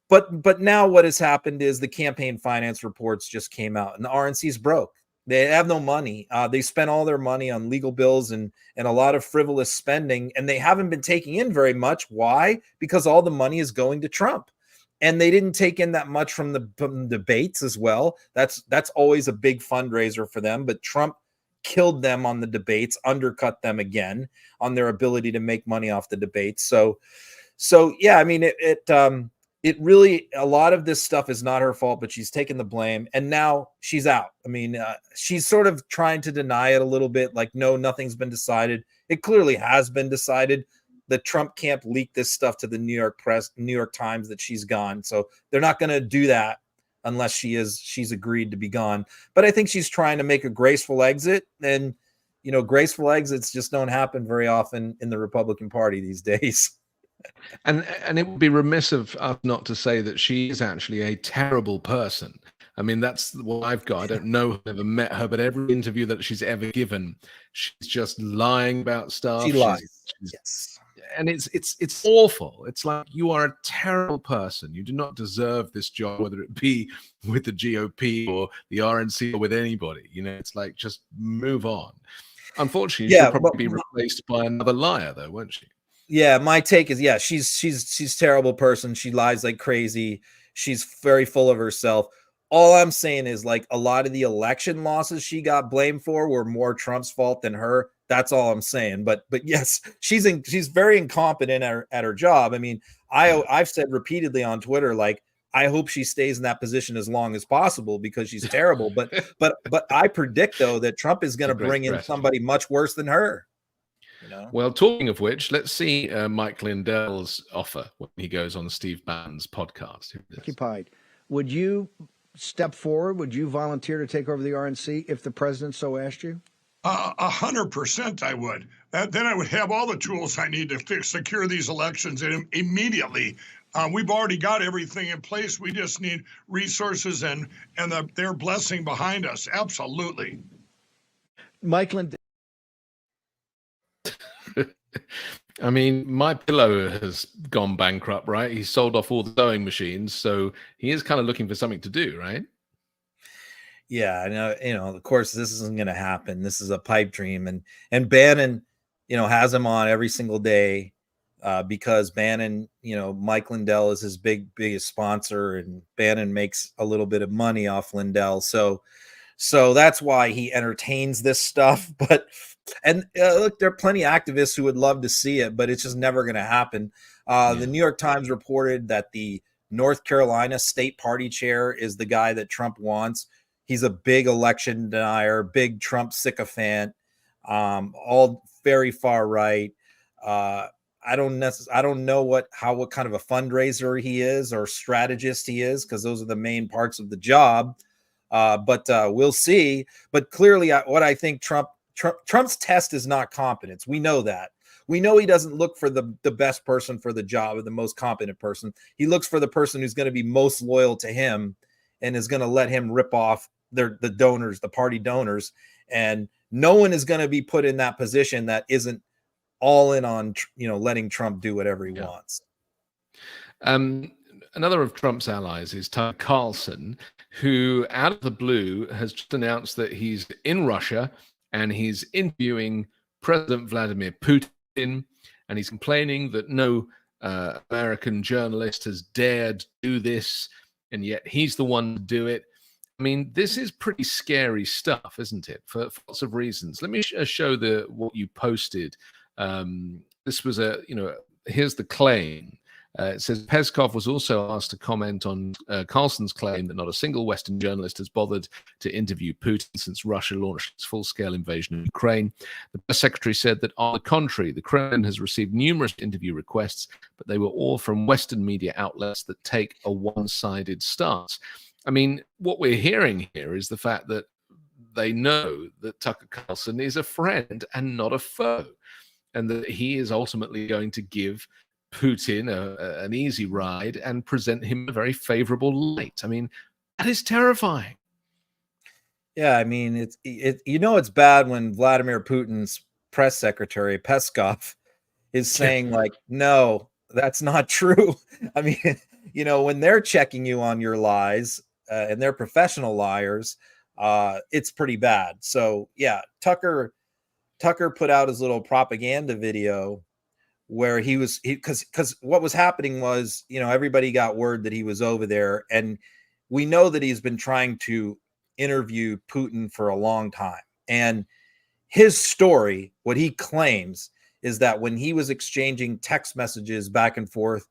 But now what has happened is the campaign finance reports just came out and the RNC's broke. They have no money. They spent all their money on legal bills and a lot of frivolous spending, and they haven't been taking in very much. Why? Because all the money is going to Trump. And they didn't take in that much from the debates as well. That's always a big fundraiser for them. But Trump killed them on the debates, undercut them again on their ability to make money off the debates. So yeah, I mean, it really, a lot of this stuff is not her fault, but she's taken the blame and now she's out. I mean, she's sort of trying to deny it a little bit, like, no, nothing's been decided. It clearly has been decided. The Trump camp leaked this stuff to the New York Times that she's gone. So they're not going to do that unless she's agreed to be gone. But I think she's trying to make a graceful exit, and, you know, graceful exits just don't happen very often in the Republican Party these days. And it would be remiss of us not to say that she is actually a terrible person. I mean, that's what I've got. I don't know, I've never met her, but every interview that she's ever given, she's just lying about stuff. She lies. Yes. And it's awful. It's like, you are a terrible person. You do not deserve this job, whether it be with the GOP or the RNC or with anybody. You know, it's like, just move on. Unfortunately, she'll probably be replaced by another liar, though, won't she? Yeah, my take is, yeah, she's a terrible person. She lies like crazy. She's very full of herself. All I'm saying is, like, a lot of the election losses she got blamed for were more Trump's fault than her. That's all I'm saying. But yes, she's very incompetent at her job. I mean, I've said repeatedly on Twitter, like, I hope she stays in that position as long as possible because she's terrible. But I predict, though, that Trump is going to bring in somebody much worse than her. You know? Well, talking of which, let's see Mike Lindell's offer when he goes on Steve Bannon's podcast. Occupied. Would you step forward? Would you volunteer to take over the RNC if the president so asked you? 100% I would. Then I would have all the tools I need to secure these elections immediately. We've already got everything in place. We just need resources and their blessing behind us. Absolutely. Mike Lindell. I mean, My Pillow has gone bankrupt, right? He sold off all the sewing machines, so he is kind of looking for something to do, right? Yeah, I know. You know, of course, this isn't going to happen. This is a pipe dream, and Bannon, you know, has him on every single day because Bannon, you know, Mike Lindell is his biggest sponsor, and Bannon makes a little bit of money off Lindell, so that's why he entertains this stuff. But look, there are plenty of activists who would love to see it, but it's just never going to happen. The New York Times reported that the North Carolina state party chair is the guy that Trump wants. He's a big election denier, big Trump sycophant, all very far right. I don't know what kind of a fundraiser he is or strategist he is, because those are the main parts of the job. But we'll see. But clearly, what I think Trump's test is not competence. We know that. We know he doesn't look for the best person for the job or the most competent person. He looks for the person who's going to be most loyal to him and is going to let him rip off the donors, the party donors. And no one is going to be put in that position that isn't all in on, you know, letting Trump do whatever he wants. Another of Trump's allies is Carlson, who out of the blue has just announced that he's in Russia and he's interviewing President Vladimir Putin, and he's complaining that no American journalist has dared do this, and yet he's the one to do it. I mean, this is pretty scary stuff, isn't it? For lots of reasons. Let me show what you posted. This was here's the claim. It says Peskov was also asked to comment on Carlson's claim that not a single Western journalist has bothered to interview Putin since Russia launched its full-scale invasion of Ukraine. The press secretary said that, on the contrary, the Kremlin has received numerous interview requests, but they were all from Western media outlets that take a one-sided stance. I mean, what we're hearing here is the fact that they know that Tucker Carlson is a friend and not a foe, and that he is ultimately going to give Putin an easy ride and present him a very favorable light. I mean, that is terrifying. Yeah, I mean, it's bad when Vladimir Putin's press secretary Peskov is saying like, no, that's not true. I mean, when they're checking you on your lies and they're professional liars, it's pretty bad. So yeah, Tucker put out his little propaganda video where because what was happening was, everybody got word that he was over there, and we know that he's been trying to interview Putin for a long time. And his story, what he claims, is that when he was exchanging text messages back and forth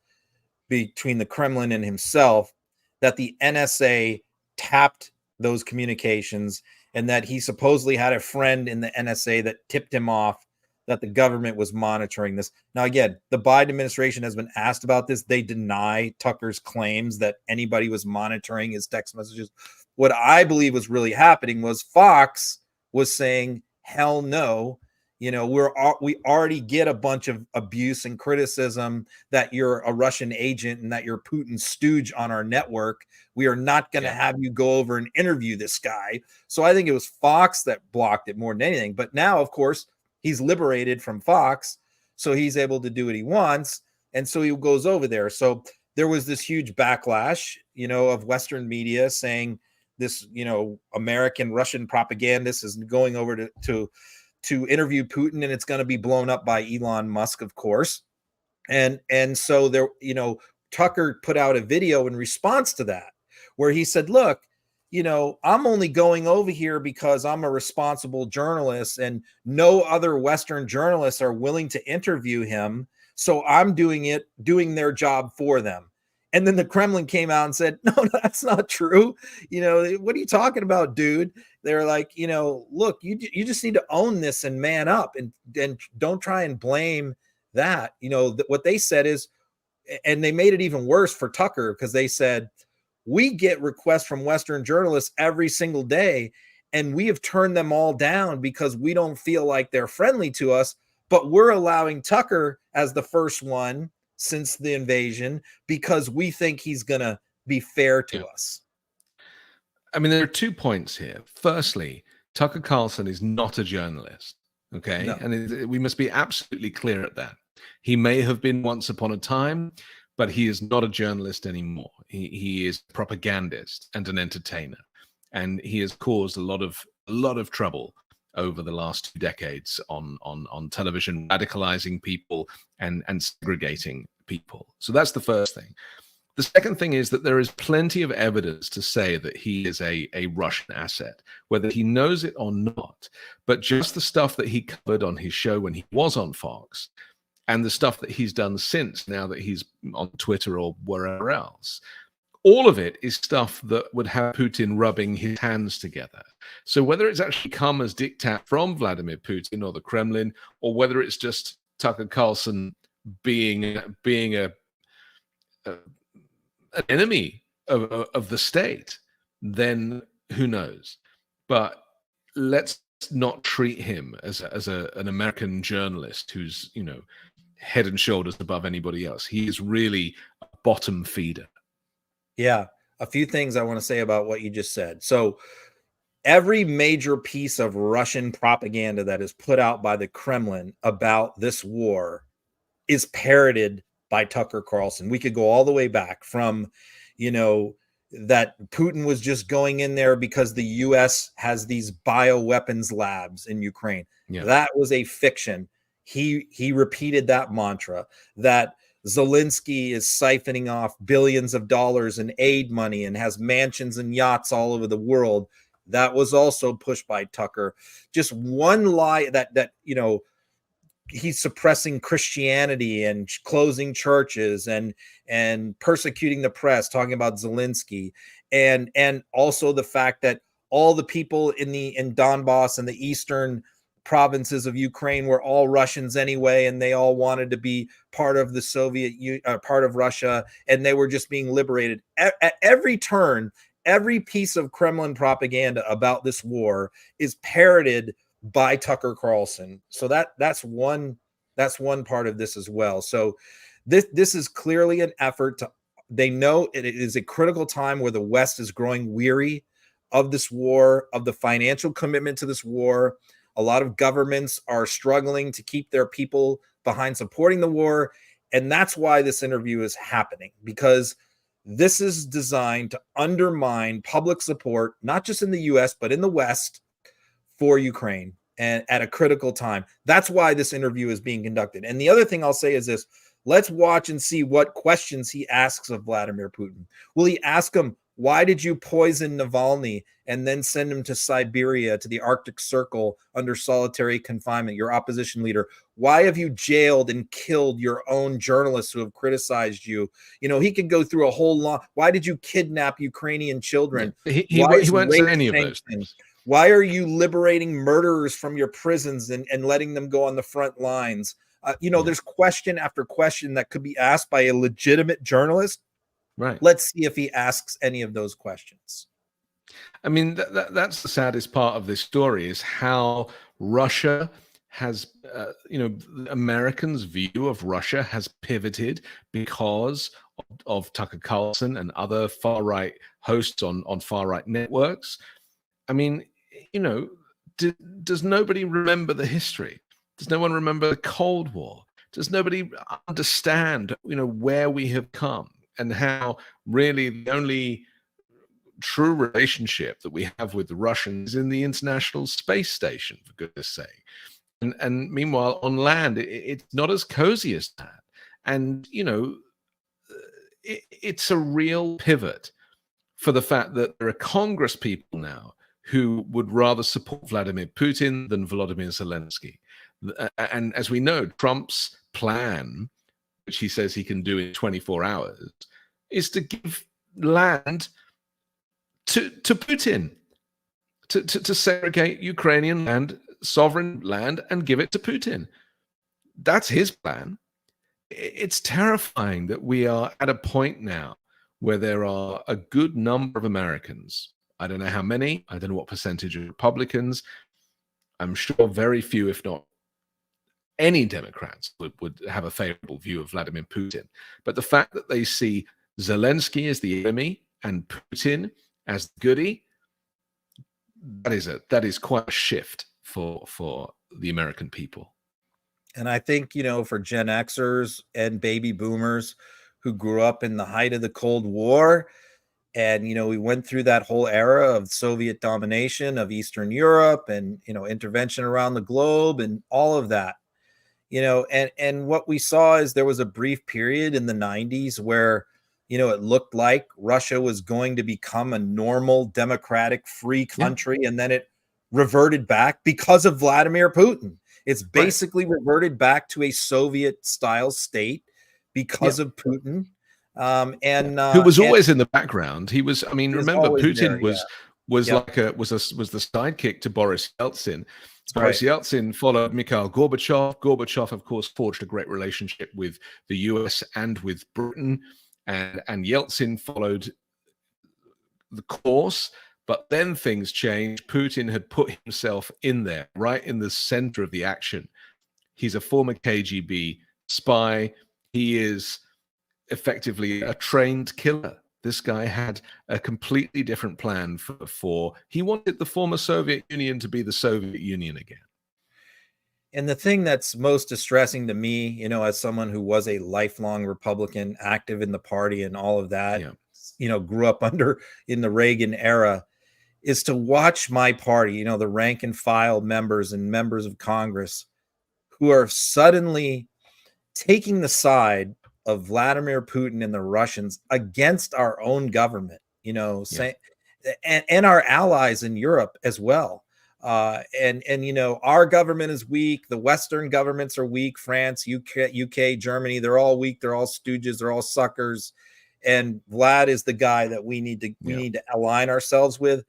between the Kremlin and himself, that the NSA tapped those communications, and that he supposedly had a friend in the NSA that tipped him off that the government was monitoring this. Now, again, the Biden administration has been asked about this. They deny Tucker's claims that anybody was monitoring his text messages. What I believe was really happening was Fox was saying, hell no. We already get a bunch of abuse and criticism that you're a Russian agent and that you're Putin's stooge on our network. We are not going to have you go over and interview this guy. So I think it was Fox that blocked it more than anything. But now, of course, he's liberated from Fox, so he's able to do what he wants. And so he goes over there. So there was this huge backlash, of Western media saying this, American Russian propagandist is going over to interview Putin, and it's going to be blown up by Elon Musk, of course. And so there, Tucker put out a video in response to that, where he said, look, I'm only going over here because I'm a responsible journalist and no other Western journalists are willing to interview him. So I'm doing their job for them. And then the Kremlin came out and said, no, that's not true. What are you talking about, dude? They're like, look, you just need to own this and man up and don't try and blame that. What they said is, and they made it even worse for Tucker, because they said, we get requests from Western journalists every single day, and we have turned them all down because we don't feel like they're friendly to us, but we're allowing Tucker as the first one since the invasion because we think he's going to be fair to us. I mean, there are 2 points here. Firstly, Tucker Carlson is not a journalist, okay? No. And we must be absolutely clear at that. He may have been once upon a time, but he is not a journalist anymore. He is a propagandist and an entertainer, and he has caused a lot of trouble over the last 2 decades on television, radicalizing people and segregating people. So that's the first thing. The second thing is that there is plenty of evidence to say that he is a Russian asset, whether he knows it or not. But just the stuff that he covered on his show when he was on Fox, and the stuff that he's done since, now that he's on Twitter or wherever else, all of it is stuff that would have Putin rubbing his hands together. So whether it's actually come as diktat from Vladimir Putin or the Kremlin, or whether it's just Tucker Carlson being an enemy of the state, then who knows? But let's not treat him as an American journalist who's, head and shoulders above anybody else. He is really a bottom feeder. Yeah. A few things I want to say about what you just said. So every major piece of Russian propaganda that is put out by the Kremlin about this war is parroted by Tucker Carlson. We could go all the way back from, that Putin was just going in there because the U.S. has these bioweapons labs in Ukraine. Yeah. That was a fiction. He repeated that mantra, that Zelensky is siphoning off billions of dollars in aid money and has mansions and yachts all over the world. That was also pushed by Tucker. Just one lie that he's suppressing Christianity and closing churches and persecuting the press, talking about Zelensky, and also the fact that all the people in Donbass and the eastern provinces of Ukraine were all Russians anyway, and they all wanted to be part of the part of Russia, and they were just being liberated. At every turn, every piece of Kremlin propaganda about this war is parroted by Tucker Carlson. So that's one part of this as well. So this is clearly an effort to, they know it is a critical time where the West is growing weary of this war, of the financial commitment to this war. A lot of governments are struggling to keep their people behind supporting the war. And that's why this interview is happening, because this is designed to undermine public support, not just in the US, but in the West, for Ukraine, and at a critical time. That's why this interview is being conducted. And the other thing I'll say is this: let's watch and see what questions he asks of Vladimir Putin. Will he ask him, why did you poison Navalny and then send him to Siberia, to the Arctic Circle, under solitary confinement, your opposition leader? Why have you jailed and killed your own journalists who have criticized you? He could go through a whole lot. Why did you kidnap Ukrainian children? He won't say any of those things. Why are you liberating murderers from your prisons and letting them go on the front lines? There's question after question that could be asked by a legitimate journalist. Right. Let's see if he asks any of those questions. I mean, that's the saddest part of this story, is how Russia has, Americans' view of Russia has pivoted because of Tucker Carlson and other far-right hosts on far-right networks. I mean, does nobody remember the history? Does no one remember the Cold War? Does nobody understand, where we have come and how really the only true relationship that we have with the Russians is in the International Space Station, for goodness sake. And meanwhile, on land, it's not as cozy as that. And, it's a real pivot for the fact that there are Congress people now who would rather support Vladimir Putin than Volodymyr Zelensky. And as we know, Trump's plan, which he says he can do in 24 hours, is to give land to Putin, to segregate Ukrainian land, sovereign land, and give it to Putin. That's his plan. It's terrifying that we are at a point now where there are a good number of Americans. I don't know how many. I don't know what percentage of Republicans. I'm sure very few, if not any Democrats, would have a favorable view of Vladimir Putin. But the fact that they see Zelensky as the enemy and Putin as the goody, that is quite a shift for the American people. And I think, for Gen Xers and baby boomers who grew up in the height of the Cold War, and, we went through that whole era of Soviet domination of Eastern Europe and, intervention around the globe and all of that, and what we saw is there was a brief period in the 90s where, it looked like Russia was going to become a normal, democratic, free country. Yeah. And then it reverted back because of Vladimir Putin. It's basically reverted back to a Soviet style state because of Putin. Who was always in the background. He was, remember, Putin was the sidekick to Boris Yeltsin. Boris Yeltsin followed Mikhail Gorbachev. Gorbachev, of course, forged a great relationship with the US and with Britain, and Yeltsin followed the course. But then things changed. Putin had put himself in there, right in the center of the action. He's a former KGB spy. He is effectively a trained killer. This guy had a completely different plan for he wanted the former Soviet Union to be the Soviet Union again. And the thing that's most distressing to me, as someone who was a lifelong Republican, active in the party and all of that, grew up in the Reagan era, is to watch my party, the rank and file members and members of Congress who are suddenly taking the side of Vladimir Putin and the Russians against our own government, you know, saying, and our allies in Europe as well. And you know, our government is weak. The Western governments are weak. France, UK, Germany, they're all weak. They're all stooges. They're all suckers. And Vlad is the guy that we need to align ourselves with.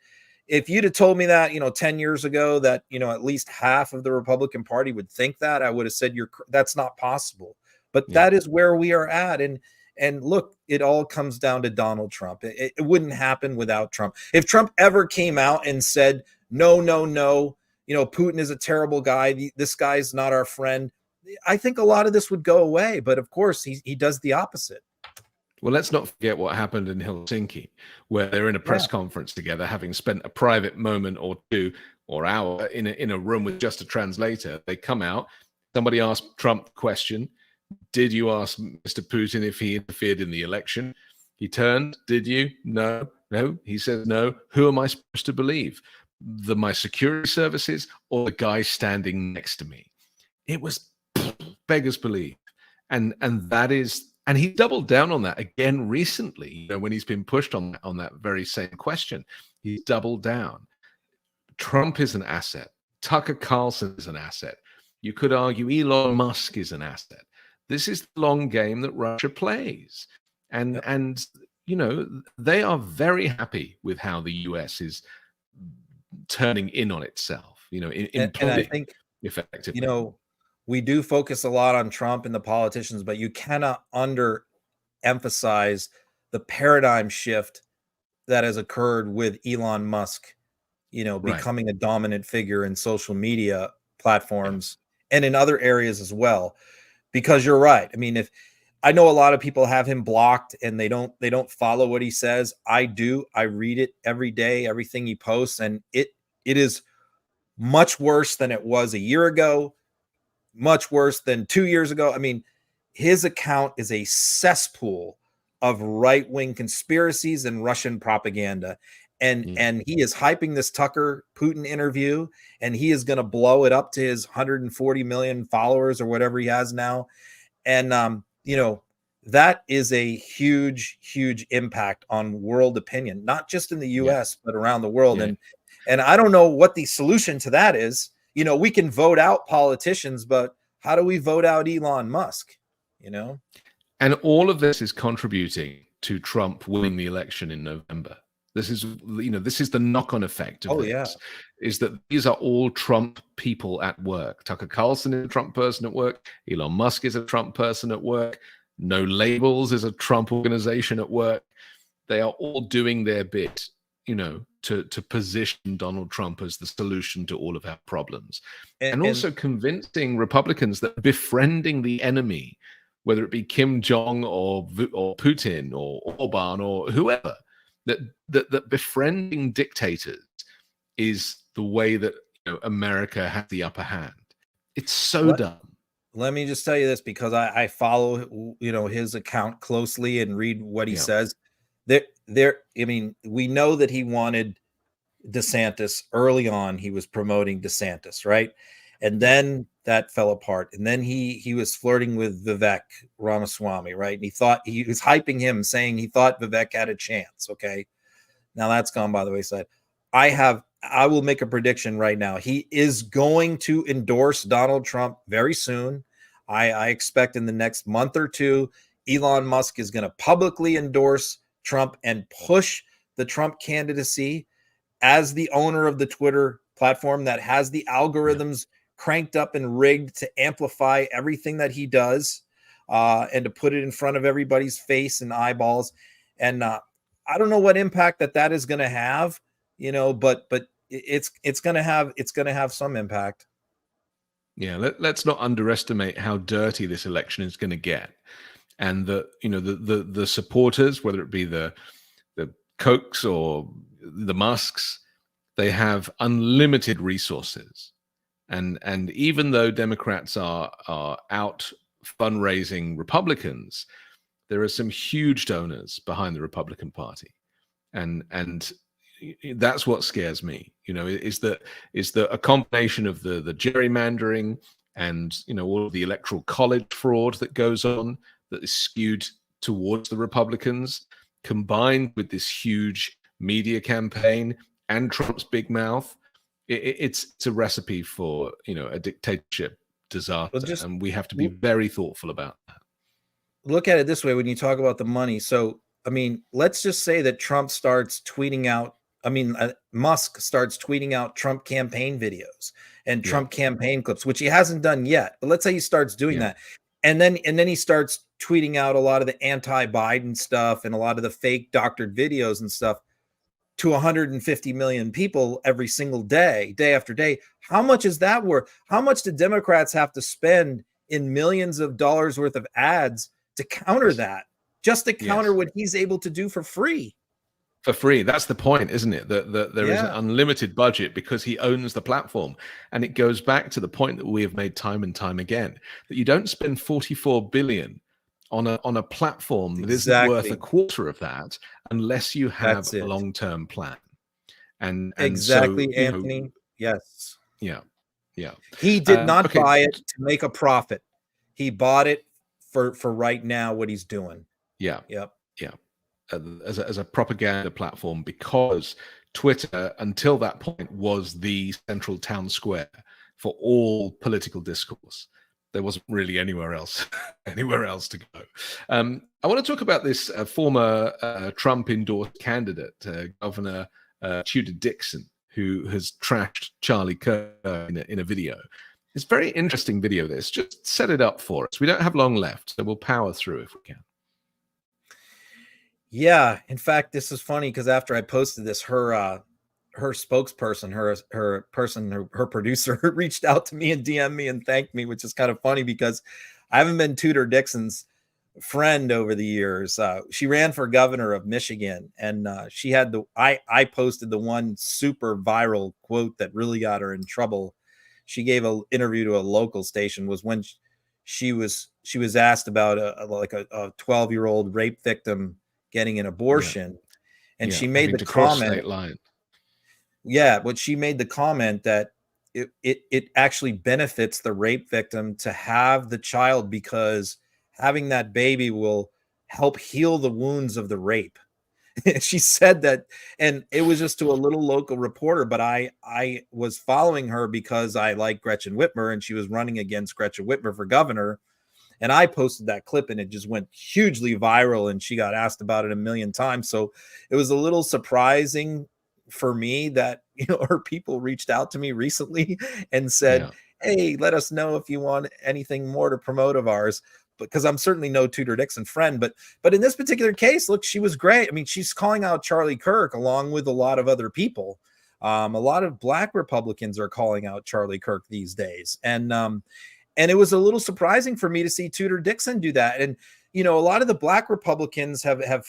If you'd have told me that, you know, 10 years ago, that, you know, at least half of the Republican Party would think that, I would have said that's not possible. But that is where we are at. And look, it all comes down to Donald Trump. It wouldn't happen without Trump. If Trump ever came out and said, no, you know, Putin is a terrible guy, this guy's not our friend, I think a lot of this would go away. But of course, he does the opposite. Well, let's not forget what happened in Helsinki, where they're in a press conference together, having spent a private moment or two or hour in a room with just a translator. They come out, somebody asked Trump the question, did you ask Mr. Putin if he interfered in the election? He turned, did you? No. He says no. Who am I supposed to believe? My security services or the guy standing next to me? It was beggars belief. And that is... And he doubled down on that again recently, you know, when he's been pushed on that very same question. He doubled down. Trump is an asset. Tucker Carlson is an asset. You could argue Elon Musk is an asset. This is the long game that Russia plays. And you know, they are very happy with how the US is turning in on itself, you know, and I think, effectively. You know, we do focus a lot on Trump and the politicians, but you cannot underemphasize the paradigm shift that has occurred with Elon Musk, you know, becoming a dominant figure in social media platforms and in other areas as well. Because you're right. I mean, if I know a lot of people have him blocked and they don't follow what he says. I do. I read it every day, everything he posts, and it is much worse than it was a year ago. Much worse than 2 years ago. I mean, his account is a cesspool of right-wing conspiracies and Russian propaganda. And he is hyping this Tucker Putin interview, and he is going to blow it up to his 140 million followers or whatever he has now. And, you know, that is a huge, huge impact on world opinion, not just in the US, but around the world. And I don't know what the solution to that is. You know, we can vote out politicians, but how do we vote out Elon Musk? You know, and all of this is contributing to Trump winning the election in November. This is, you know, this is the knock-on effect of this. Is that these are all Trump people at work. Tucker Carlson is a Trump person at work. Elon Musk is a Trump person at work. No Labels is a Trump organization at work. They are all doing their bit, you know, to position Donald Trump as the solution to all of our problems. And also convincing Republicans that befriending the enemy, whether it be Kim Jong or Putin or Orban or whoever, that befriending dictators is the way that, you know, America has the upper hand. It's so dumb. Let me just tell you this, because I follow, you know, his account closely and read what he says. I mean, we know that he wanted DeSantis early on. He was promoting DeSantis, right? And then that fell apart. And then he was flirting with Vivek Ramaswamy, right? And he was hyping him, saying he thought Vivek had a chance. Okay. Now that's gone by the wayside. I will make a prediction right now. He is going to endorse Donald Trump very soon. I expect in the next month or two, Elon Musk is going to publicly endorse Trump and push the Trump candidacy as the owner of the Twitter platform that has the algorithms cranked up and rigged to amplify everything that he does, and to put it in front of everybody's face and eyeballs. And I don't know what impact that is going to have, you know, but it's going to have some impact. Yeah, let's not underestimate how dirty this election is going to get. And the supporters, whether it be the Kochs or the Musks, they have unlimited resources. And even though Democrats are out fundraising Republicans, there are some huge donors behind the Republican Party. And that's what scares me, you know, is that a combination of the gerrymandering and, you know, all of the electoral college fraud that goes on that is skewed towards the Republicans, combined with this huge media campaign and Trump's big mouth, it's a recipe for, a dictatorship disaster. And we have to be very thoughtful about that. Look at it this way when you talk about the money. So, I mean, let's just say that Trump starts tweeting out, Musk starts tweeting out Trump campaign videos and Trump campaign clips, which he hasn't done yet. But let's say he starts doing that. And then he starts tweeting out a lot of the anti-Biden stuff and a lot of the fake doctored videos and stuff to 150 million people every single day, day after day. How much is that worth? How much do Democrats have to spend in millions of dollars worth of ads to counter that, just to counter what he's able to do for free? For free. That's the point, isn't it? That there is an unlimited budget because he owns the platform. And it goes back to the point that we have made time and time again, that you don't spend 44 billion on a platform that isn't worth a quarter of that unless you have a long-term plan. And exactly, so, Anthony. Yes. Yeah. He did not buy it to make a profit. He bought it for right now, what he's doing. Yeah. Yep. Yeah. As a propaganda platform, because Twitter, until that point, was the central town square for all political discourse. There wasn't really anywhere else to go. I want to talk about this former Trump-endorsed candidate, Governor Tudor Dixon, who has trashed Charlie Kirk in a video. It's a very interesting video, this. Just set it up for us. We don't have long left, so we'll power through if we can. Yeah, in fact, this is funny because after I posted this, her spokesperson, her producer reached out to me and DM'd me and thanked me, which is kind of funny because I haven't been Tudor Dixon's friend over the years. She ran for governor of Michigan, and she had I posted the one super viral quote that really got her in trouble. She gave an interview to a local station, was when she was asked about a 12-year-old rape victim getting an abortion, and she made the comment. But she made the comment that it actually benefits the rape victim to have the child because having that baby will help heal the wounds of the rape. She said that, and it was just to a little local reporter, but I was following her because I like Gretchen Whitmer, and she was running against Gretchen Whitmer for governor. And I posted that clip and it just went hugely viral, and she got asked about it a million times. So it was a little surprising for me that, her people reached out to me recently and said, hey, let us know if you want anything more to promote of ours, because I'm certainly no Tudor Dixon friend. But in this particular case, look, she was great. I mean, she's calling out Charlie Kirk along with a lot of other people. A lot of Black Republicans are calling out Charlie Kirk these days. And it was a little surprising for me to see Tudor Dixon do that. And, a lot of the Black Republicans have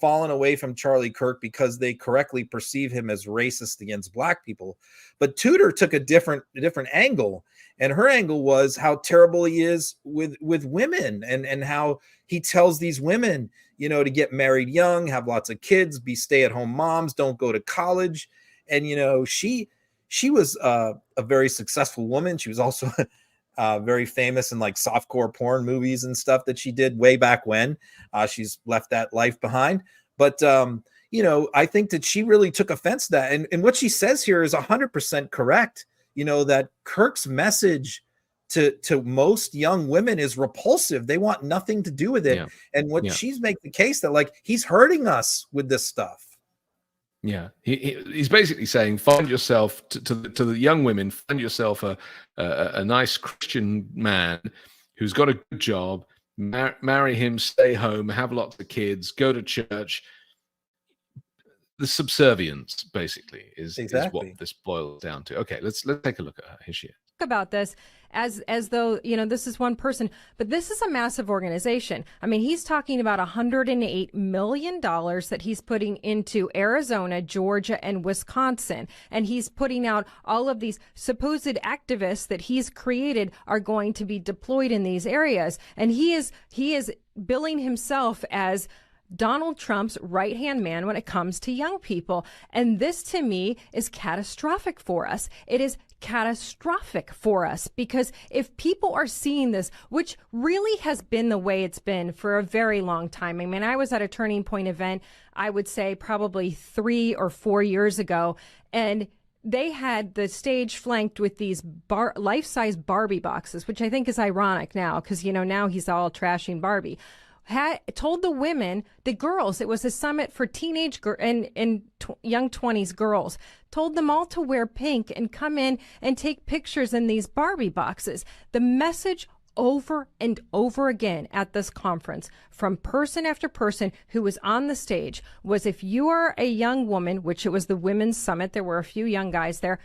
fallen away from Charlie Kirk because they correctly perceive him as racist against Black people. But Tudor took a different angle. And her angle was how terrible he is with women and how he tells these women, to get married young, have lots of kids, be stay-at-home moms, don't go to college. And, she was a very successful woman. She was also very famous in like softcore porn movies and stuff that she did way back when. She's left that life behind. But, I think that she really took offense to that. And what she says here is 100% correct. That Kirk's message to most young women is repulsive. They want nothing to do with it. And what she's making the case that like he's hurting us with this stuff. Yeah, he's basically saying, find yourself to the young women, find yourself a nice Christian man who's got a good job, marry him, stay home, have lots of kids, go to church. The subservience, basically, is what this boils down to. Okay, let's take a look at her. Here she is. About this as though this is one person, but this is a massive organization. I mean, he's talking about $108 million that he's putting into Arizona, Georgia, and Wisconsin, and he's putting out all of these supposed activists that he's created are going to be deployed in these areas, and he is billing himself as Donald Trump's right-hand man when it comes to young people. And this, to me, is catastrophic for us. It is catastrophic for us, because if people are seeing this, which really has been the way it's been for a very long time. I mean, I was at a Turning Point event, I would say probably 3 or 4 years ago, and they had the stage flanked with these life-size Barbie boxes, which I think is ironic now, because, you know, now he's all trashing Barbie. Told the women, the girls, it was a summit for teenage and young 20s girls, told them all to wear pink and come in and take pictures in these Barbie boxes. The message over and over again at this conference from person after person who was on the stage was, if you are a young woman, which it was the women's summit, there were a few young guys there,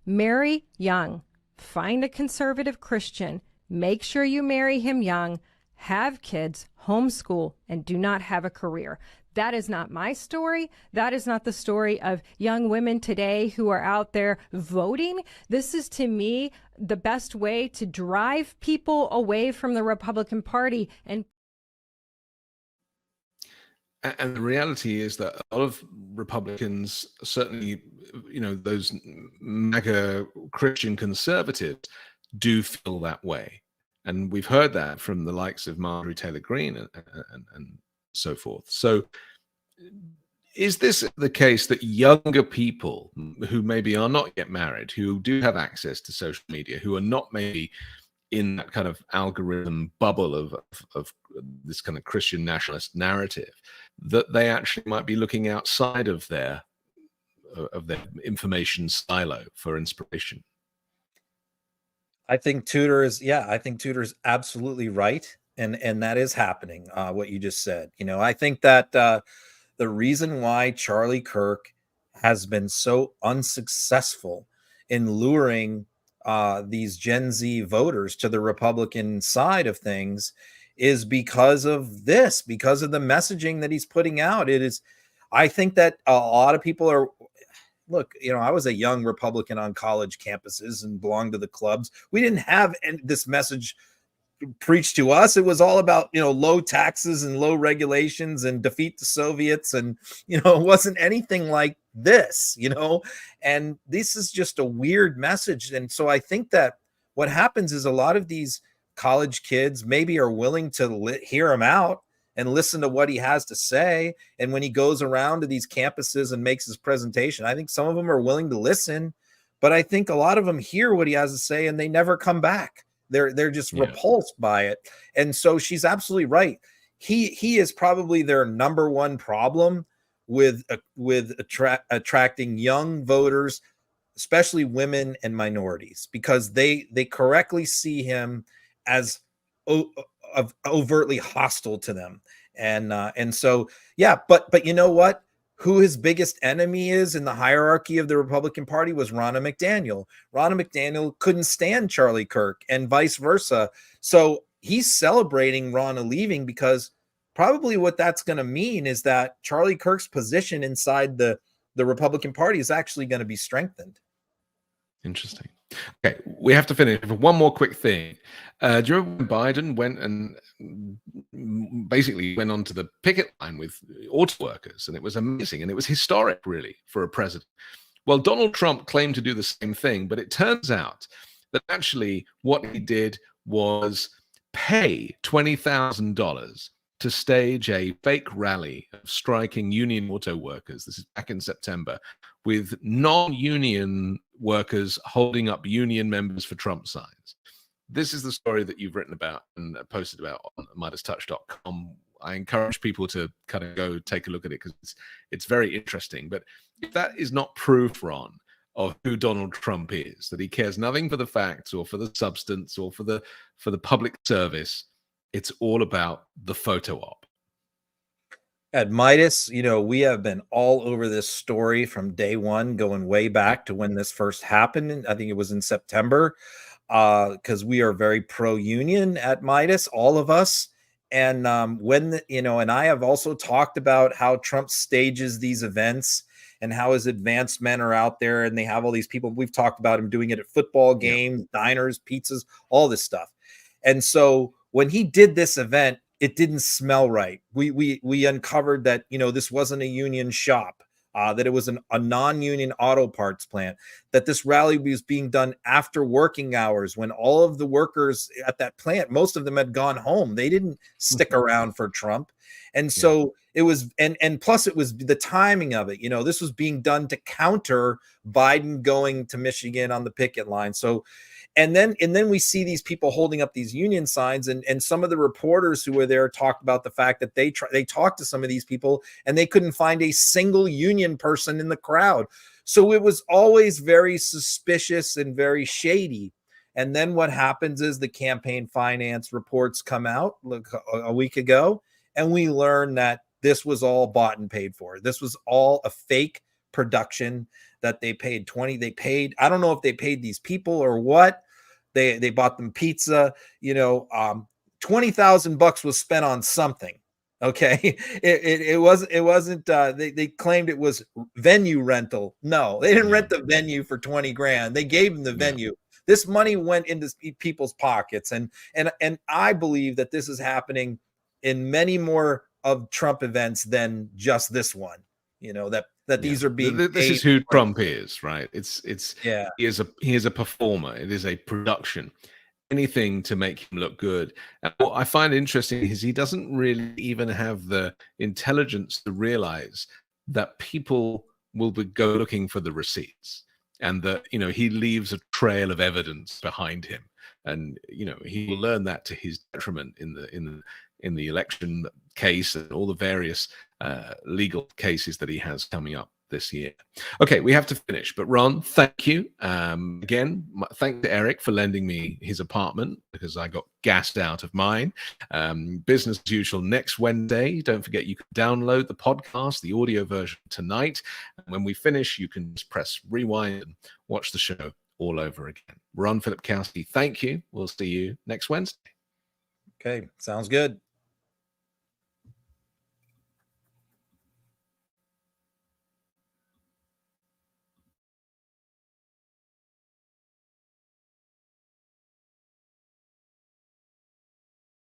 marry young, find a conservative Christian, make sure you marry him young, have kids, homeschool, and do not have a career. That is not my story. That is not the story of young women today who are out there voting. This is, to me, the best way to drive people away from the Republican Party. And the reality is that a lot of Republicans, certainly, you know, those MAGA Christian conservatives, do feel that way. And we've heard that from the likes of Marjorie Taylor Greene and so forth. So is this the case that younger people who maybe are not yet married, who do have access to social media, who are not maybe in that kind of algorithm bubble of this kind of Christian nationalist narrative, that they actually might be looking outside of their information silo for inspiration? I think Tudor is absolutely right. And that is happening, what you just said. You know, I think that the reason why Charlie Kirk has been so unsuccessful in luring these Gen Z voters to the Republican side of things is because of this, because of the messaging that he's putting out. I think that a lot of people are, look, you know, I was a young Republican on college campuses and belonged to the clubs. We didn't have this message preached to us. It was all about, you know, low taxes and low regulations and defeat the Soviets. And, you know, it wasn't anything like this, you know, and this is just a weird message. And so I think that what happens is a lot of these college kids maybe are willing to hear him out and listen to what he has to say. And when he goes around to these campuses and makes his presentation, I think some of them are willing to listen, but I think a lot of them hear what he has to say and they never come back. They're just repulsed by it. And so she's absolutely right. He is probably their number one problem with attracting young voters, especially women and minorities, because they correctly see him as overtly hostile to them. And so, yeah, but you know what? Who his biggest enemy is in the hierarchy of the Republican Party was Ronna McDaniel. Ronna McDaniel couldn't stand Charlie Kirk and vice versa. So he's celebrating Ronna leaving, because probably what that's going to mean is that Charlie Kirk's position inside the Republican Party is actually going to be strengthened. Interesting. Okay, we have to finish. One more quick thing. Do you remember when Biden went and basically went onto the picket line with auto workers, and it was amazing, and it was historic, really, for a president? Well, Donald Trump claimed to do the same thing, but it turns out that actually what he did was pay $20,000 to stage a fake rally of striking union auto workers. This is back in September, with non-union workers holding up union members for Trump signs. This is the story that you've written about and posted about on MeidasTouch.com. I encourage people to kind of go take a look at it, because it's very interesting. But if that is not proof, Ron, of who Donald Trump is, that he cares nothing for the facts or for the substance or for the public service, it's all about the photo op. At Meidas, you know, we have been all over this story from day one, going way back to when this first happened. I think it was in September, because we are very pro-union at Meidas, all of us. And and I have also talked about how Trump stages these events and how his advanced men are out there and they have all these people. We've talked about him doing it at football games, diners, pizzas, all this stuff. And so when he did this event, it didn't smell right. We uncovered that, you know, this wasn't a union shop. that it was a non-union auto parts plant, that this rally was being done after working hours when all of the workers at that plant, most of them had gone home. They didn't stick around for Trump. And so it was, and plus it was the timing of it. You know, this was being done to counter Biden going to Michigan on the picket line. So, and then we see these people holding up these union signs, and some of the reporters who were there talked about the fact that they talked to some of these people and they couldn't find a single union person in the crowd. So it was always very suspicious and very shady. And then what happens is the campaign finance reports come out a week ago, and we learn that this was all bought and paid for. This was all a fake production that they paid I don't know if they paid these people or what. They bought them pizza, you know, $20,000 was spent on something. Okay. It wasn't they claimed it was venue rental. No, they didn't rent the venue for 20 grand. They gave them the venue. This money went into people's pockets. And I believe that this is happening in many more of Trump events than just this one, you know, that these are being this is who Trump is, right? It's yeah, he is a performer. It is a production, anything to make him look good. And what I find interesting is he doesn't really even have the intelligence to realize that people will go looking for the receipts, and that, you know, he leaves a trail of evidence behind him, and, you know, he will learn that to his detriment in the election case and all the various legal cases that he has coming up this year. Okay, we have to finish, but Ron, thank you. Again, thanks to Eric for lending me his apartment because I got gassed out of mine. Business as usual next Wednesday. Don't forget you can download the podcast, the audio version tonight. And when we finish, you can just press rewind and watch the show all over again. Ron Filipkowski, thank you. We'll see you next Wednesday. Okay, sounds good.